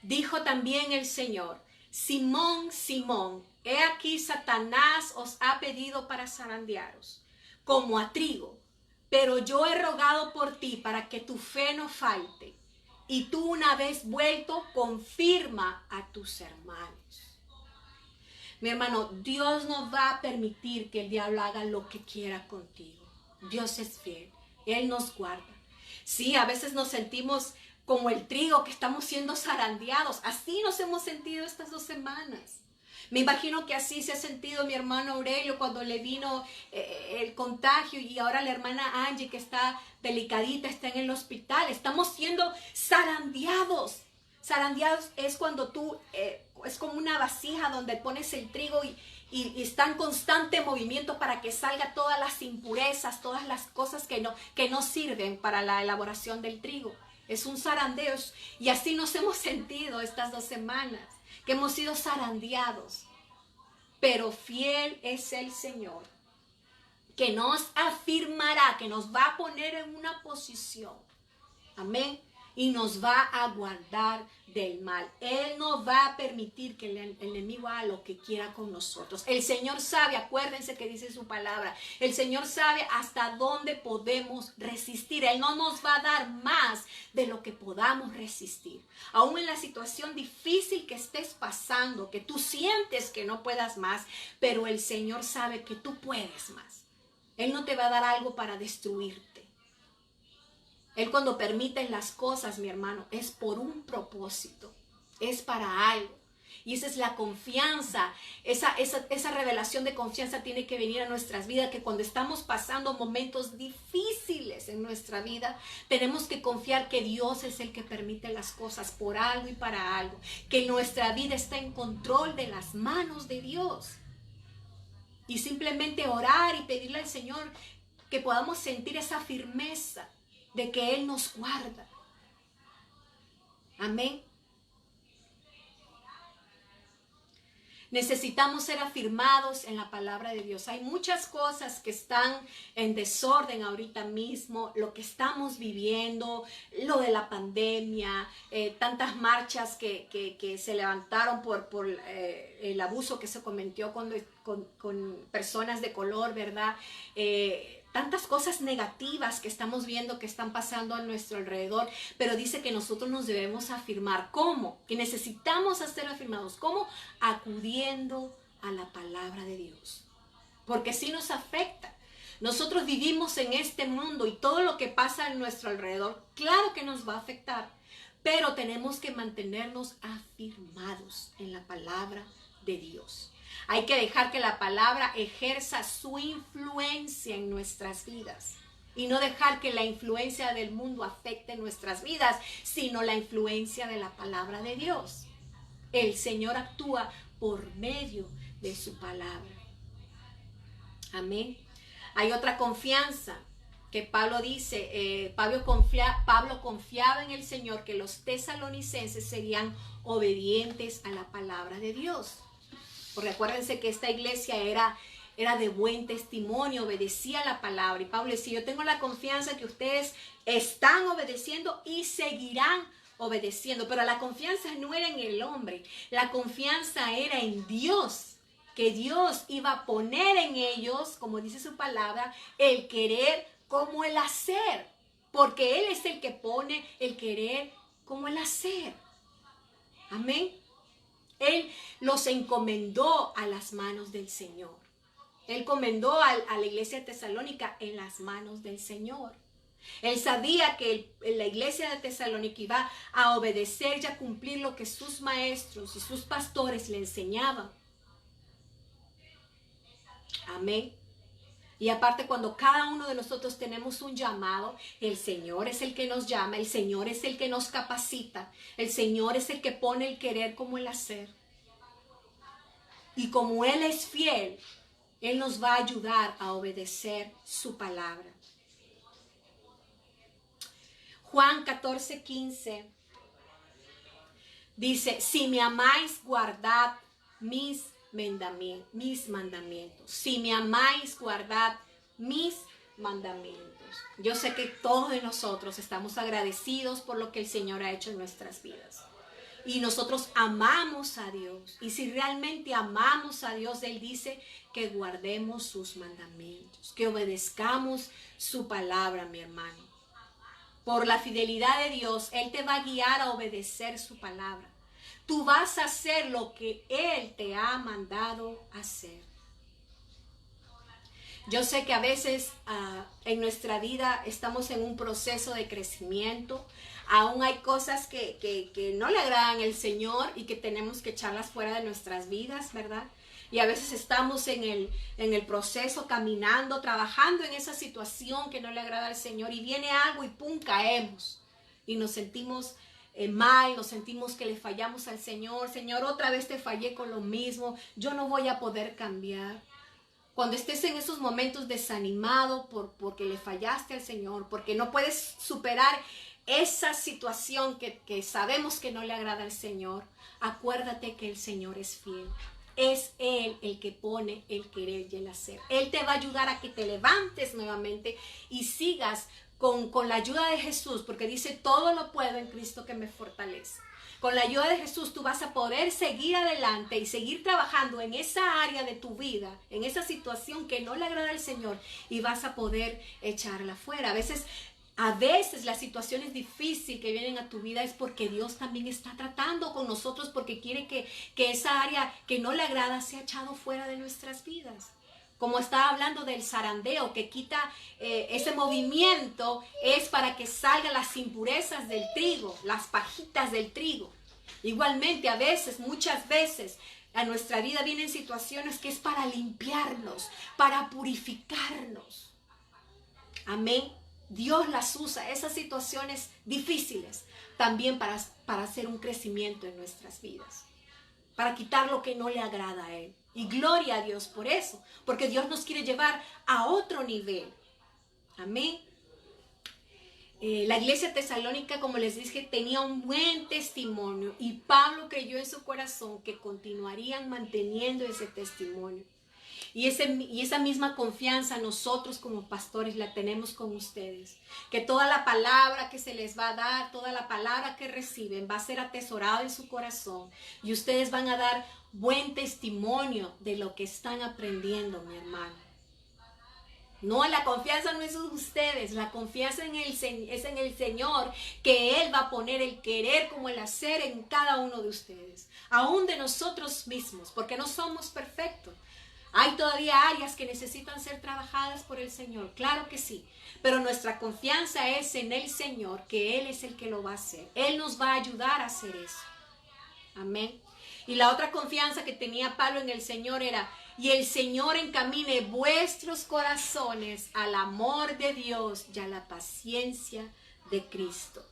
Dijo también el Señor: Simón, Simón, he aquí Satanás os ha pedido para zarandearos, como a trigo, pero yo he rogado por ti para que tu fe no falte, y tú, una vez vuelto, confirma a tus hermanos. Mi hermano, Dios no va a permitir que el diablo haga lo que quiera contigo. Dios es fiel, Él nos guarda. Sí, a veces nos sentimos como el trigo, que estamos siendo zarandeados. Así nos hemos sentido estas 2 semanas. Me imagino que así se ha sentido mi hermano Aurelio cuando le vino el contagio, y ahora la hermana Angie, que está delicadita, está en el hospital. Estamos siendo zarandeados. Zarandeados es cuando tú, es como una vasija donde pones el trigo y está en constante movimiento para que salga todas las impurezas, todas las cosas que no sirven para la elaboración del trigo. Es un zarandeo, y así nos hemos sentido estas 2 semanas, que hemos sido zarandeados. Pero fiel es el Señor, que nos afirmará, que nos va a poner en una posición. Amén. Y nos va a guardar del mal. Él no va a permitir que el enemigo haga lo que quiera con nosotros. El Señor sabe, acuérdense que dice su palabra, el Señor sabe hasta dónde podemos resistir. Él no nos va a dar más de lo que podamos resistir. Aún en la situación difícil que estés pasando, que tú sientes que no puedas más, pero el Señor sabe que tú puedes más. Él no te va a dar algo para destruirte. Él cuando permite las cosas, mi hermano, es por un propósito, es para algo. Y esa es la confianza, esa revelación de confianza tiene que venir a nuestras vidas, que cuando estamos pasando momentos difíciles en nuestra vida, tenemos que confiar que Dios es el que permite las cosas por algo y para algo, que nuestra vida está en control de las manos de Dios. Y simplemente orar y pedirle al Señor que podamos sentir esa firmeza de que Él nos guarda. Amén. Necesitamos ser afirmados en la palabra de Dios. Hay muchas cosas que están en desorden ahorita mismo, lo que estamos viviendo, lo de la pandemia, tantas marchas que se levantaron por el abuso que se cometió con personas de color, ¿verdad? Tantas cosas negativas que estamos viendo que están pasando a nuestro alrededor, pero dice que nosotros nos debemos afirmar. ¿Cómo? Que necesitamos ser afirmados. ¿Cómo? Acudiendo a la palabra de Dios. Porque sí nos afecta. Nosotros vivimos en este mundo y todo lo que pasa a nuestro alrededor, claro que nos va a afectar, pero tenemos que mantenernos afirmados en la palabra de Dios. Hay que dejar que la palabra ejerza su influencia en nuestras vidas y no dejar que la influencia del mundo afecte nuestras vidas, sino la influencia de la palabra de Dios. El Señor actúa por medio de su palabra. Amén. Hay otra confianza que Pablo dice, Pablo confiaba en el Señor que los tesalonicenses serían obedientes a la palabra de Dios. Porque acuérdense que esta iglesia era de buen testimonio, obedecía la palabra. Y Pablo decía, yo tengo la confianza que ustedes están obedeciendo y seguirán obedeciendo. Pero la confianza no era en el hombre, la confianza era en Dios. Que Dios iba a poner en ellos, como dice su palabra, el querer como el hacer. Porque Él es el que pone el querer como el hacer. Amén. Él los encomendó a las manos del Señor. Él encomendó a la iglesia de Tesalónica en las manos del Señor. Él sabía que la iglesia de Tesalónica iba a obedecer y a cumplir lo que sus maestros y sus pastores le enseñaban. Amén. Y aparte, cuando cada uno de nosotros tenemos un llamado, el Señor es el que nos llama, el Señor es el que nos capacita, el Señor es el que pone el querer como el hacer. Y como Él es fiel, Él nos va a ayudar a obedecer su palabra. Juan 14:15 dice, si me amáis, guardad mis mandamientos. Si me amáis, guardad mis mandamientos. Yo sé que todos de nosotros estamos agradecidos por lo que el Señor ha hecho en nuestras vidas. Y nosotros amamos a Dios. Y si realmente amamos a Dios, Él dice que guardemos sus mandamientos, que obedezcamos su palabra, mi hermano. Por la fidelidad de Dios, Él te va a guiar a obedecer su palabra. Tú vas a hacer lo que Él te ha mandado hacer. Yo sé que a veces en nuestra vida estamos en un proceso de crecimiento. Aún hay cosas que no le agradan al Señor y que tenemos que echarlas fuera de nuestras vidas, ¿verdad? Y a veces estamos en el proceso, caminando, trabajando en esa situación que no le agrada al Señor. Y viene algo y ¡pum! Caemos. Y nos sentimos mal, nos sentimos que le fallamos al Señor. Señor, otra vez te fallé con lo mismo. Yo no voy a poder cambiar. Cuando estés en esos momentos desanimado porque le fallaste al Señor, porque no puedes superar esa situación que sabemos que no le agrada al Señor, acuérdate que el Señor es fiel. Es Él el que pone el querer y el hacer. Él te va a ayudar a que te levantes nuevamente y sigas con la ayuda de Jesús, porque dice, todo lo puedo en Cristo que me fortalece. Con la ayuda de Jesús tú vas a poder seguir adelante y seguir trabajando en esa área de tu vida, en esa situación que no le agrada al Señor, y vas a poder echarla fuera. A veces las situaciones difíciles que vienen a tu vida es porque Dios también está tratando con nosotros, porque quiere que esa área que no le agrada sea echado fuera de nuestras vidas. Como estaba hablando del zarandeo, que quita ese movimiento, es para que salgan las impurezas del trigo, las pajitas del trigo. Igualmente, a veces, muchas veces, a nuestra vida vienen situaciones que es para limpiarnos, para purificarnos. Amén. Dios las usa, esas situaciones difíciles, también para hacer un crecimiento en nuestras vidas, para quitar lo que no le agrada a Él. Y gloria a Dios por eso, porque Dios nos quiere llevar a otro nivel. Amén. La iglesia tesalónica, como les dije, tenía un buen testimonio y Pablo creyó en su corazón que continuarían manteniendo ese testimonio. Y esa misma confianza nosotros como pastores la tenemos con ustedes. Que toda la palabra que se les va a dar, toda la palabra que reciben va a ser atesorada en su corazón. Y ustedes van a dar buen testimonio de lo que están aprendiendo, mi hermano. No, la confianza no es en ustedes, la confianza es en el Señor, que Él va a poner el querer como el hacer en cada uno de ustedes. Aún de nosotros mismos, porque no somos perfectos. Hay todavía áreas que necesitan ser trabajadas por el Señor, claro que sí, pero nuestra confianza es en el Señor, que Él es el que lo va a hacer. Él nos va a ayudar a hacer eso. Amén. Y la otra confianza que tenía Pablo en el Señor era: y el Señor encamine vuestros corazones al amor de Dios y a la paciencia de Cristo.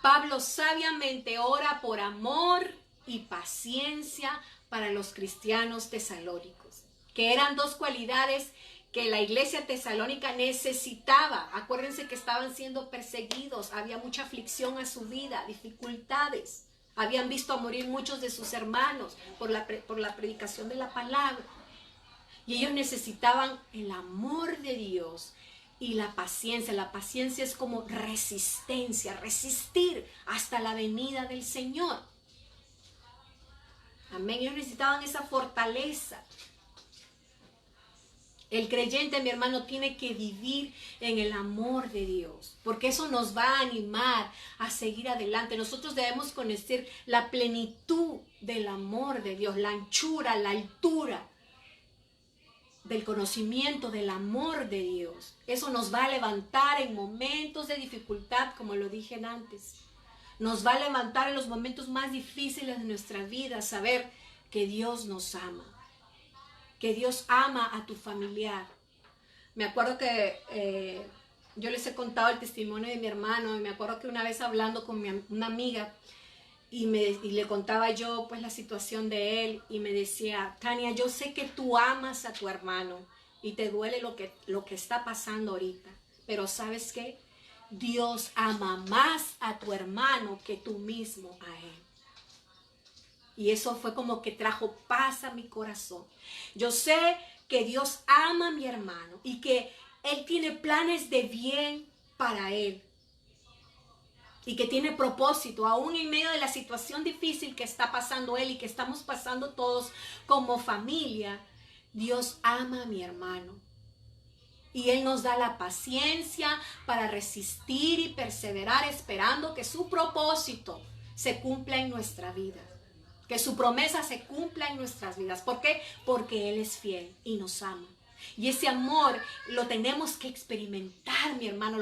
Pablo sabiamente ora por amor y paciencia para los cristianos tesalónicos, que eran dos cualidades que la iglesia tesalónica necesitaba. Acuérdense que estaban siendo perseguidos, había mucha aflicción a su vida, dificultades. Habían visto a morir muchos de sus hermanos por la predicación de la palabra. Y ellos necesitaban el amor de Dios y la paciencia. La paciencia es como resistencia, resistir hasta la venida del Señor. Amén. Ellos necesitaban esa fortaleza. El creyente, mi hermano, tiene que vivir en el amor de Dios, porque eso nos va a animar a seguir adelante. Nosotros debemos conocer la plenitud del amor de Dios, la anchura, la altura del conocimiento del amor de Dios. Eso nos va a levantar en momentos de dificultad, como lo dije antes. Nos va a levantar en los momentos más difíciles de nuestra vida, saber que Dios nos ama. Que Dios ama a tu familiar. Me acuerdo que yo les he contado el testimonio de mi hermano, y me acuerdo que una vez hablando con una amiga y le contaba yo pues la situación de él, y me decía: Tania, yo sé que tú amas a tu hermano y te duele lo que está pasando ahorita, pero ¿sabes qué? Dios ama más a tu hermano que tú mismo a él. Y eso fue como que trajo paz a mi corazón. Yo sé que Dios ama a mi hermano y que Él tiene planes de bien para él. Y que tiene propósito, aún en medio de la situación difícil que está pasando él y que estamos pasando todos como familia. Dios ama a mi hermano. Y Él nos da la paciencia para resistir y perseverar, esperando que su propósito se cumpla en nuestra vida. Que su promesa se cumpla en nuestras vidas. ¿Por qué? Porque Él es fiel y nos ama. Y ese amor lo tenemos que experimentar, mi hermano.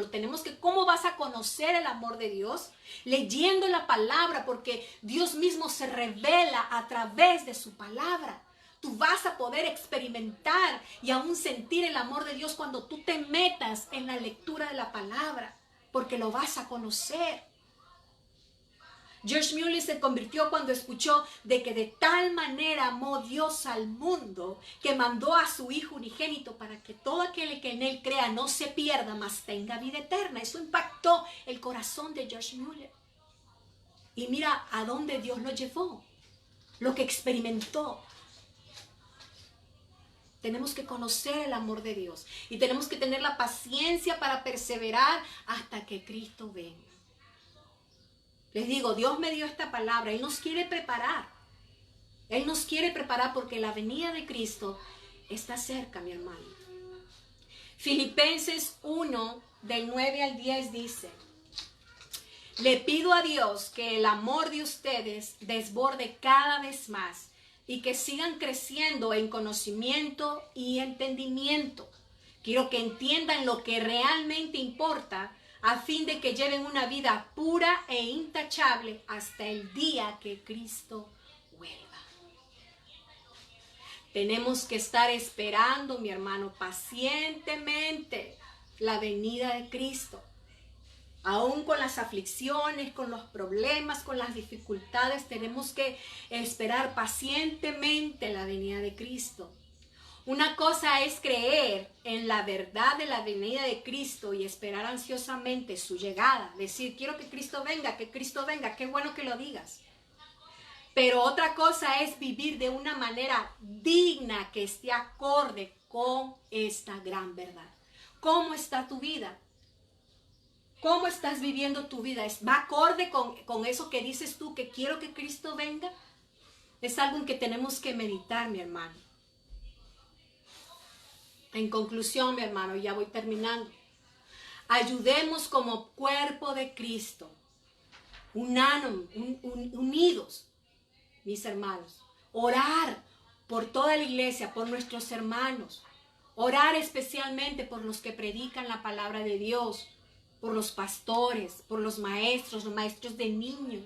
¿Cómo vas a conocer el amor de Dios? Leyendo la palabra, porque Dios mismo se revela a través de su palabra. Tú vas a poder experimentar y aún sentir el amor de Dios cuando tú te metas en la lectura de la palabra, porque lo vas a conocer. George Mueller se convirtió cuando escuchó de que de tal manera amó Dios al mundo que mandó a su Hijo unigénito para que todo aquel que en Él crea no se pierda, mas tenga vida eterna. Eso impactó el corazón de George Mueller. Y mira a dónde Dios lo llevó, lo que experimentó. Tenemos que conocer el amor de Dios y tenemos que tener la paciencia para perseverar hasta que Cristo venga. Les digo, Dios me dio esta palabra. Él nos quiere preparar. Él nos quiere preparar porque la venida de Cristo está cerca, mi hermano. Filipenses 1, del 9 al 10 dice: le pido a Dios que el amor de ustedes desborde cada vez más, y que sigan creciendo en conocimiento y entendimiento. Quiero que entiendan lo que realmente importa a fin de que lleven una vida pura e intachable hasta el día que Cristo vuelva. Tenemos que estar esperando, mi hermano, pacientemente la venida de Cristo. Aún con las aflicciones, con los problemas, con las dificultades, tenemos que esperar pacientemente la venida de Cristo. Una cosa es creer en la verdad de la venida de Cristo y esperar ansiosamente su llegada. Decir, quiero que Cristo venga, qué bueno que lo digas. Pero otra cosa es vivir de una manera digna que esté acorde con esta gran verdad. ¿Cómo está tu vida? ¿Cómo estás viviendo tu vida? ¿Va acorde con eso que dices tú, que quiero que Cristo venga? Es algo en que tenemos que meditar, mi hermano. En conclusión, mi hermano, ya voy terminando. Ayudemos como cuerpo de Cristo, unidos, mis hermanos. Orar por toda la iglesia, por nuestros hermanos. Orar especialmente por los que predican la palabra de Dios, por los pastores, por los maestros de niños.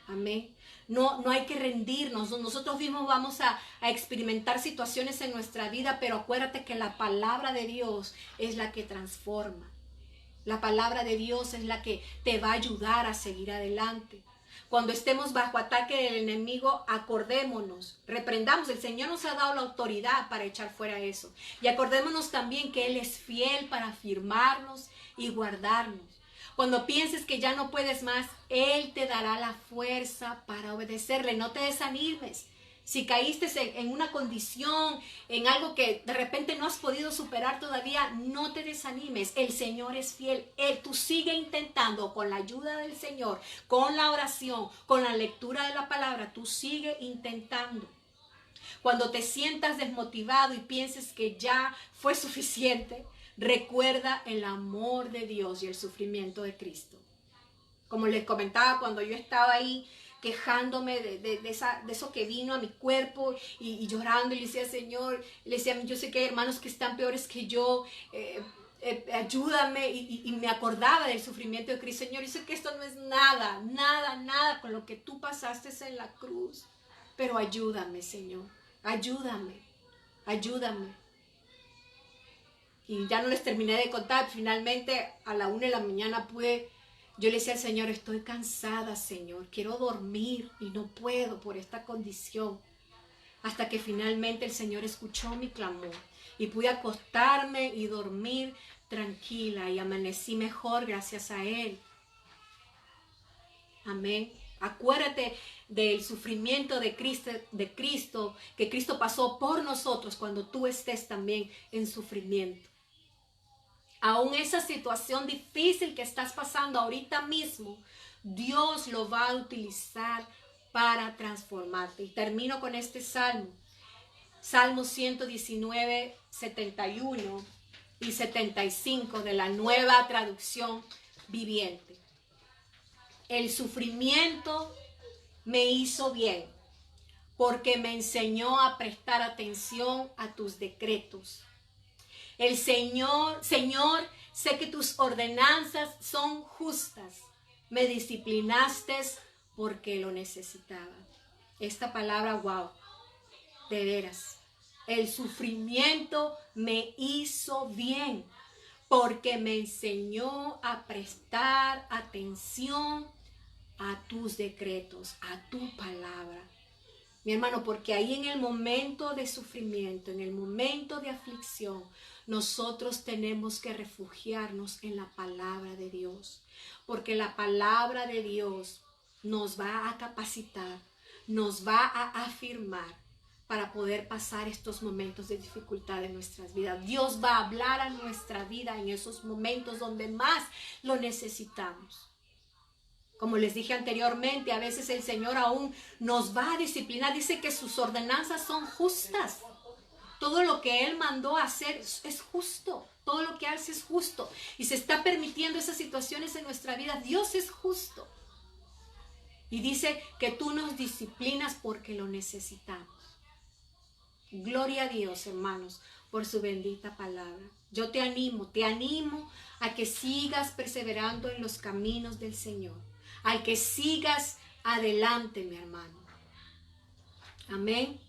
Amén. No hay que rendirnos. Nosotros mismos vamos a experimentar situaciones en nuestra vida, pero acuérdate que la palabra de Dios es la que transforma. La palabra de Dios es la que te va a ayudar a seguir adelante. Cuando estemos bajo ataque del enemigo, acordémonos, reprendamos. El Señor nos ha dado la autoridad para echar fuera eso. Y acordémonos también que Él es fiel para afirmarnos y guardarnos. Cuando pienses que ya no puedes más, Él te dará la fuerza para obedecerle. No te desanimes. Si caíste en una condición, en algo que de repente no has podido superar todavía, no te desanimes. El Señor es fiel. Tú sigue intentando con la ayuda del Señor, con la oración, con la lectura de la palabra. Tú sigue intentando. Cuando te sientas desmotivado y pienses que ya fue suficiente, recuerda el amor de Dios y el sufrimiento de Cristo. Como les comentaba, cuando yo estaba ahí quejándome de eso que vino a mi cuerpo y llorando, y le decía, Señor, le decía, yo sé que hay hermanos que están peores que yo, ayúdame, y me acordaba del sufrimiento de Cristo. Señor, yo sé que esto no es nada con lo que tú pasaste en la cruz, pero ayúdame, Señor, ayúdame. Y ya no les terminé de contar. Finalmente a la 1 de la mañana yo le decía al Señor, estoy cansada, Señor, quiero dormir y no puedo por esta condición. Hasta que finalmente el Señor escuchó mi clamor y pude acostarme y dormir tranquila y amanecí mejor gracias a Él. Amén. Acuérdate del sufrimiento de Cristo, que Cristo pasó por nosotros cuando tú estés también en sufrimiento. Aún esa situación difícil que estás pasando ahorita mismo, Dios lo va a utilizar para transformarte. Y termino con este salmo. Salmo 119, 71 y 75 de la Nueva Traducción Viviente. El sufrimiento me hizo bien, porque me enseñó a prestar atención a tus decretos. El Señor, sé que tus ordenanzas son justas. Me disciplinaste porque lo necesitaba. Esta palabra, wow, de veras. El sufrimiento me hizo bien, porque me enseñó a prestar atención a tus decretos, a tu palabra. Mi hermano, porque ahí en el momento de sufrimiento, en el momento de aflicción, nosotros tenemos que refugiarnos en la palabra de Dios. Porque la palabra de Dios nos va a capacitar, nos va a afirmar para poder pasar estos momentos de dificultad en nuestras vidas. Dios va a hablar a nuestra vida en esos momentos donde más lo necesitamos. Como les dije anteriormente, a veces el Señor aún nos va a disciplinar. Dice que sus ordenanzas son justas. Todo lo que Él mandó a hacer es justo. Todo lo que hace es justo. Y se está permitiendo esas situaciones en nuestra vida. Dios es justo. Y dice que tú nos disciplinas porque lo necesitamos. Gloria a Dios, hermanos, por su bendita palabra. Yo te animo a que sigas perseverando en los caminos del Señor, al que sigas adelante, mi hermano. Amén.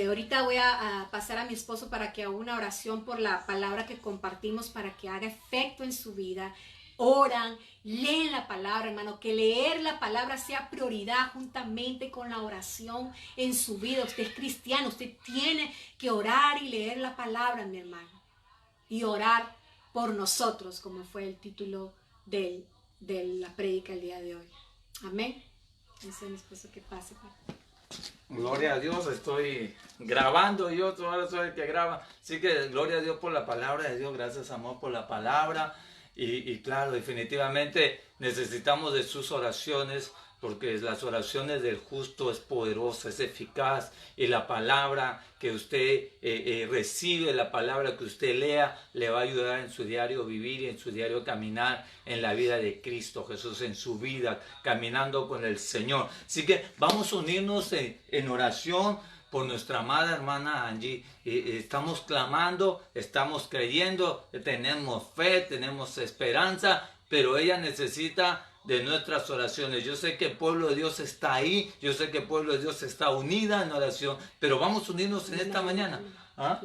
Ahorita voy a pasar a mi esposo para que haga una oración por la palabra que compartimos, para que haga efecto en su vida. Oran, leen la palabra, hermano, que leer la palabra sea prioridad juntamente con la oración en su vida. Usted es cristiano, usted tiene que orar y leer la palabra, mi hermano, y orar por nosotros, como fue el título de la prédica el día de hoy. Amén. Dice mi esposo que pase. Gloria a Dios, estoy grabando, yo ahora soy el que graba, así que gloria a Dios por la palabra de Dios, gracias amor por la palabra, y claro, definitivamente necesitamos de sus oraciones, porque las oraciones del justo es poderosa, es eficaz, y la palabra que usted recibe, la palabra que usted lea, le va a ayudar en su diario vivir y en su diario caminar en la vida de Cristo Jesús, en su vida, caminando con el Señor. Así que vamos a unirnos en oración por nuestra amada hermana Angie. Estamos clamando, estamos creyendo, tenemos fe, tenemos esperanza, pero ella necesita de nuestras oraciones. Yo sé que el pueblo de Dios está ahí, yo sé que el pueblo de Dios está unida en oración, pero vamos a unirnos en esta mañana. ¿Ah?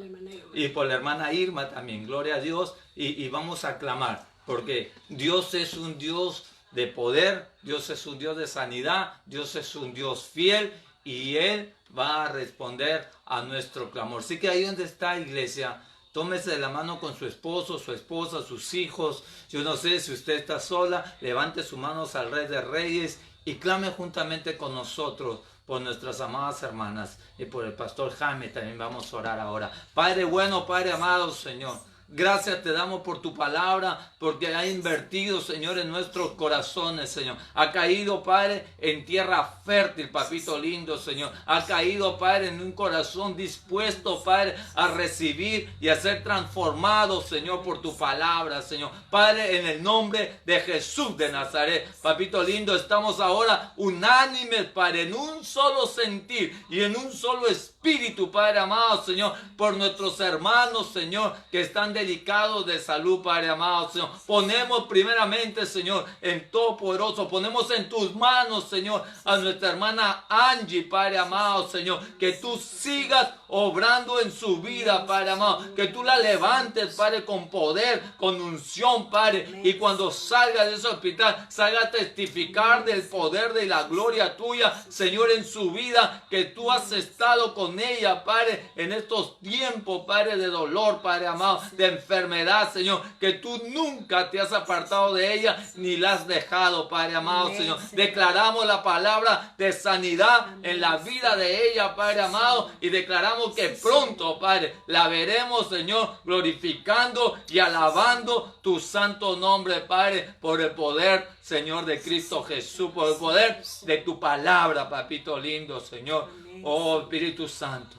Y por la hermana Irma también, gloria a Dios, y vamos a clamar, porque Dios es un Dios de poder, Dios es un Dios de sanidad, Dios es un Dios fiel, y Él va a responder a nuestro clamor. Así que ahí donde está, iglesia, tómese de la mano con su esposo, su esposa, sus hijos. Yo no sé si usted está sola, levante sus manos al Rey de Reyes y clame juntamente con nosotros por nuestras amadas hermanas y por el pastor Jaime. También vamos a orar ahora. Padre bueno, Padre amado, Señor, gracias te damos por tu palabra, porque ha invertido, Señor, en nuestros corazones, Señor. Ha caído, Padre, en tierra fértil, papito lindo, Señor. Ha caído, Padre, en un corazón dispuesto, Padre, a recibir y a ser transformado, Señor, por tu palabra, Señor. Padre, en el nombre de Jesús de Nazaret, papito lindo, estamos ahora unánimes, Padre, en un solo sentir y en un solo espíritu, Padre amado, Señor, por nuestros hermanos, Señor, que están delicados de salud, Padre amado, Señor. Ponemos primeramente, Señor, en Todopoderoso, ponemos en tus manos, Señor, a nuestra hermana Angie, Padre amado, Señor, que tú sigas obrando en su vida, Padre amado, que tú la levantes, Padre, con poder, con unción, Padre, y cuando salga de ese hospital, salga a testificar del poder de la gloria tuya, Señor, en su vida, que tú has estado con ella, Padre, en estos tiempos, Padre, de dolor, Padre amado, de enfermedad, Señor, que tú nunca te has apartado de ella ni la has dejado, Padre amado, amén, Señor. Declaramos la palabra de sanidad en la vida de ella, Padre amado, y declaramos que pronto, Padre, la veremos, Señor, glorificando y alabando tu santo nombre, Padre, por el poder, Señor, de Cristo Jesús, por el poder de tu palabra, papito lindo, Señor. Oh, Espíritu Santo.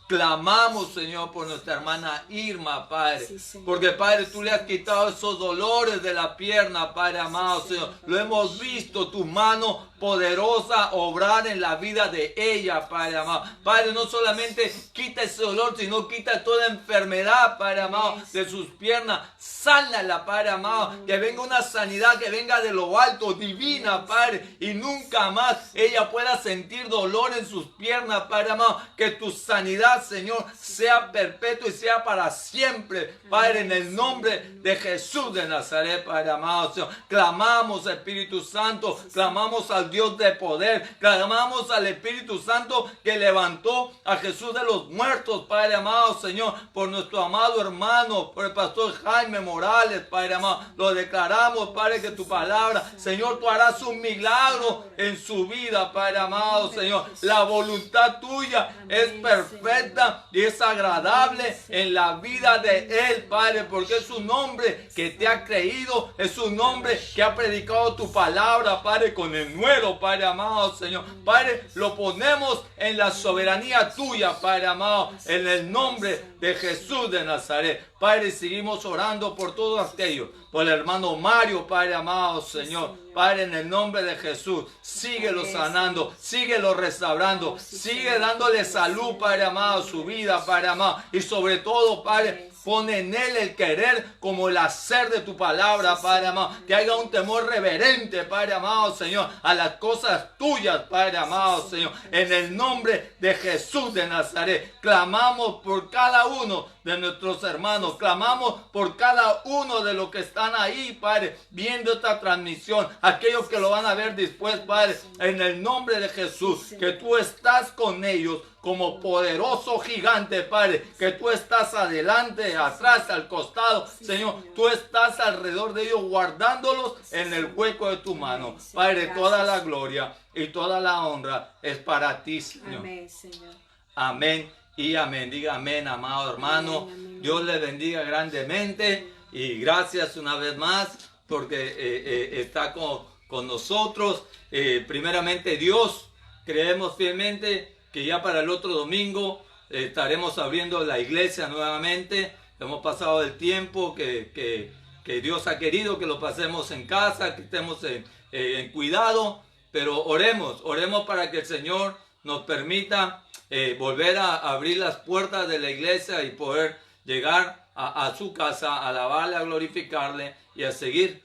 Clamamos, Señor, por nuestra hermana Irma, Padre. Sí, porque, Padre, tú le has quitado esos dolores de la pierna, Padre amado, sí, Señor. Lo hemos visto, tu mano poderosa obrar en la vida de ella, Padre amado. Padre, no solamente quita ese dolor, sino quita toda enfermedad, Padre amado, de sus piernas. Sánala, Padre amado. Que venga una sanidad, que venga de lo alto, divina, Padre. Y nunca más ella pueda sentir dolor en sus piernas, Padre amado. Que tu sanidad, Señor, sea perpetua y sea para siempre, Padre, en el nombre de Jesús de Nazaret, Padre amado, Señor. Clamamos, Espíritu Santo, clamamos al Dios de poder, clamamos al Espíritu Santo que levantó a Jesús de los muertos, Padre amado, Señor, por nuestro amado hermano, por el pastor Jaime Morales, Padre amado. Lo declaramos, Padre, que tu palabra, Señor, tú harás un milagro en su vida, Padre amado, Señor. La voluntad tuya es perfecta y es agradable en la vida de él, Padre, porque es un hombre que te ha creído, es un hombre que ha predicado tu palabra, Padre, con denuedo, dinero, Padre amado, Señor. Padre, lo ponemos en la soberanía tuya, Padre amado, en el nombre de Jesús de Nazaret. Padre, seguimos orando por todo aquello, por el hermano Mario, Padre amado, Señor. Padre, en el nombre de Jesús, síguelo sanando, síguelo restaurando, sigue dándole salud, Padre amado, su vida, Padre amado. Y sobre todo, Padre, pone en él el querer como el hacer de tu palabra, Padre amado. Que haya un temor reverente, Padre amado, Señor, a las cosas tuyas, Padre amado, Señor. En el nombre de Jesús de Nazaret, clamamos por cada uno de nuestros hermanos. Clamamos por cada uno de los que están ahí, Padre, viendo esta transmisión. Aquellos que lo van a ver después, Padre, en el nombre de Jesús, que tú estás con ellos como poderoso gigante, Padre, que tú estás adelante, atrás, al costado, Señor, tú estás alrededor de ellos guardándolos en el hueco de tu mano. Padre, toda la gloria y toda la honra es para ti, Señor. Amén, Señor. Amén y amén. Diga amén, amado hermano. Amén, amén. Dios le bendiga grandemente y gracias una vez más porque está con nosotros. Primeramente Dios, creemos fielmente que ya para el otro domingo estaremos abriendo la iglesia nuevamente. Hemos pasado el tiempo que Dios ha querido que lo pasemos en casa, que estemos en cuidado, pero oremos para que el Señor nos permita volver a abrir las puertas de la iglesia y poder llegar a su casa, a alabarle, a glorificarle y a seguir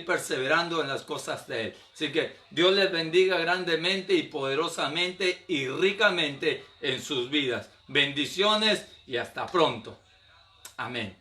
perseverando en las cosas de Él. Así que Dios les bendiga grandemente y poderosamente y ricamente en sus vidas. Bendiciones y hasta pronto. Amén.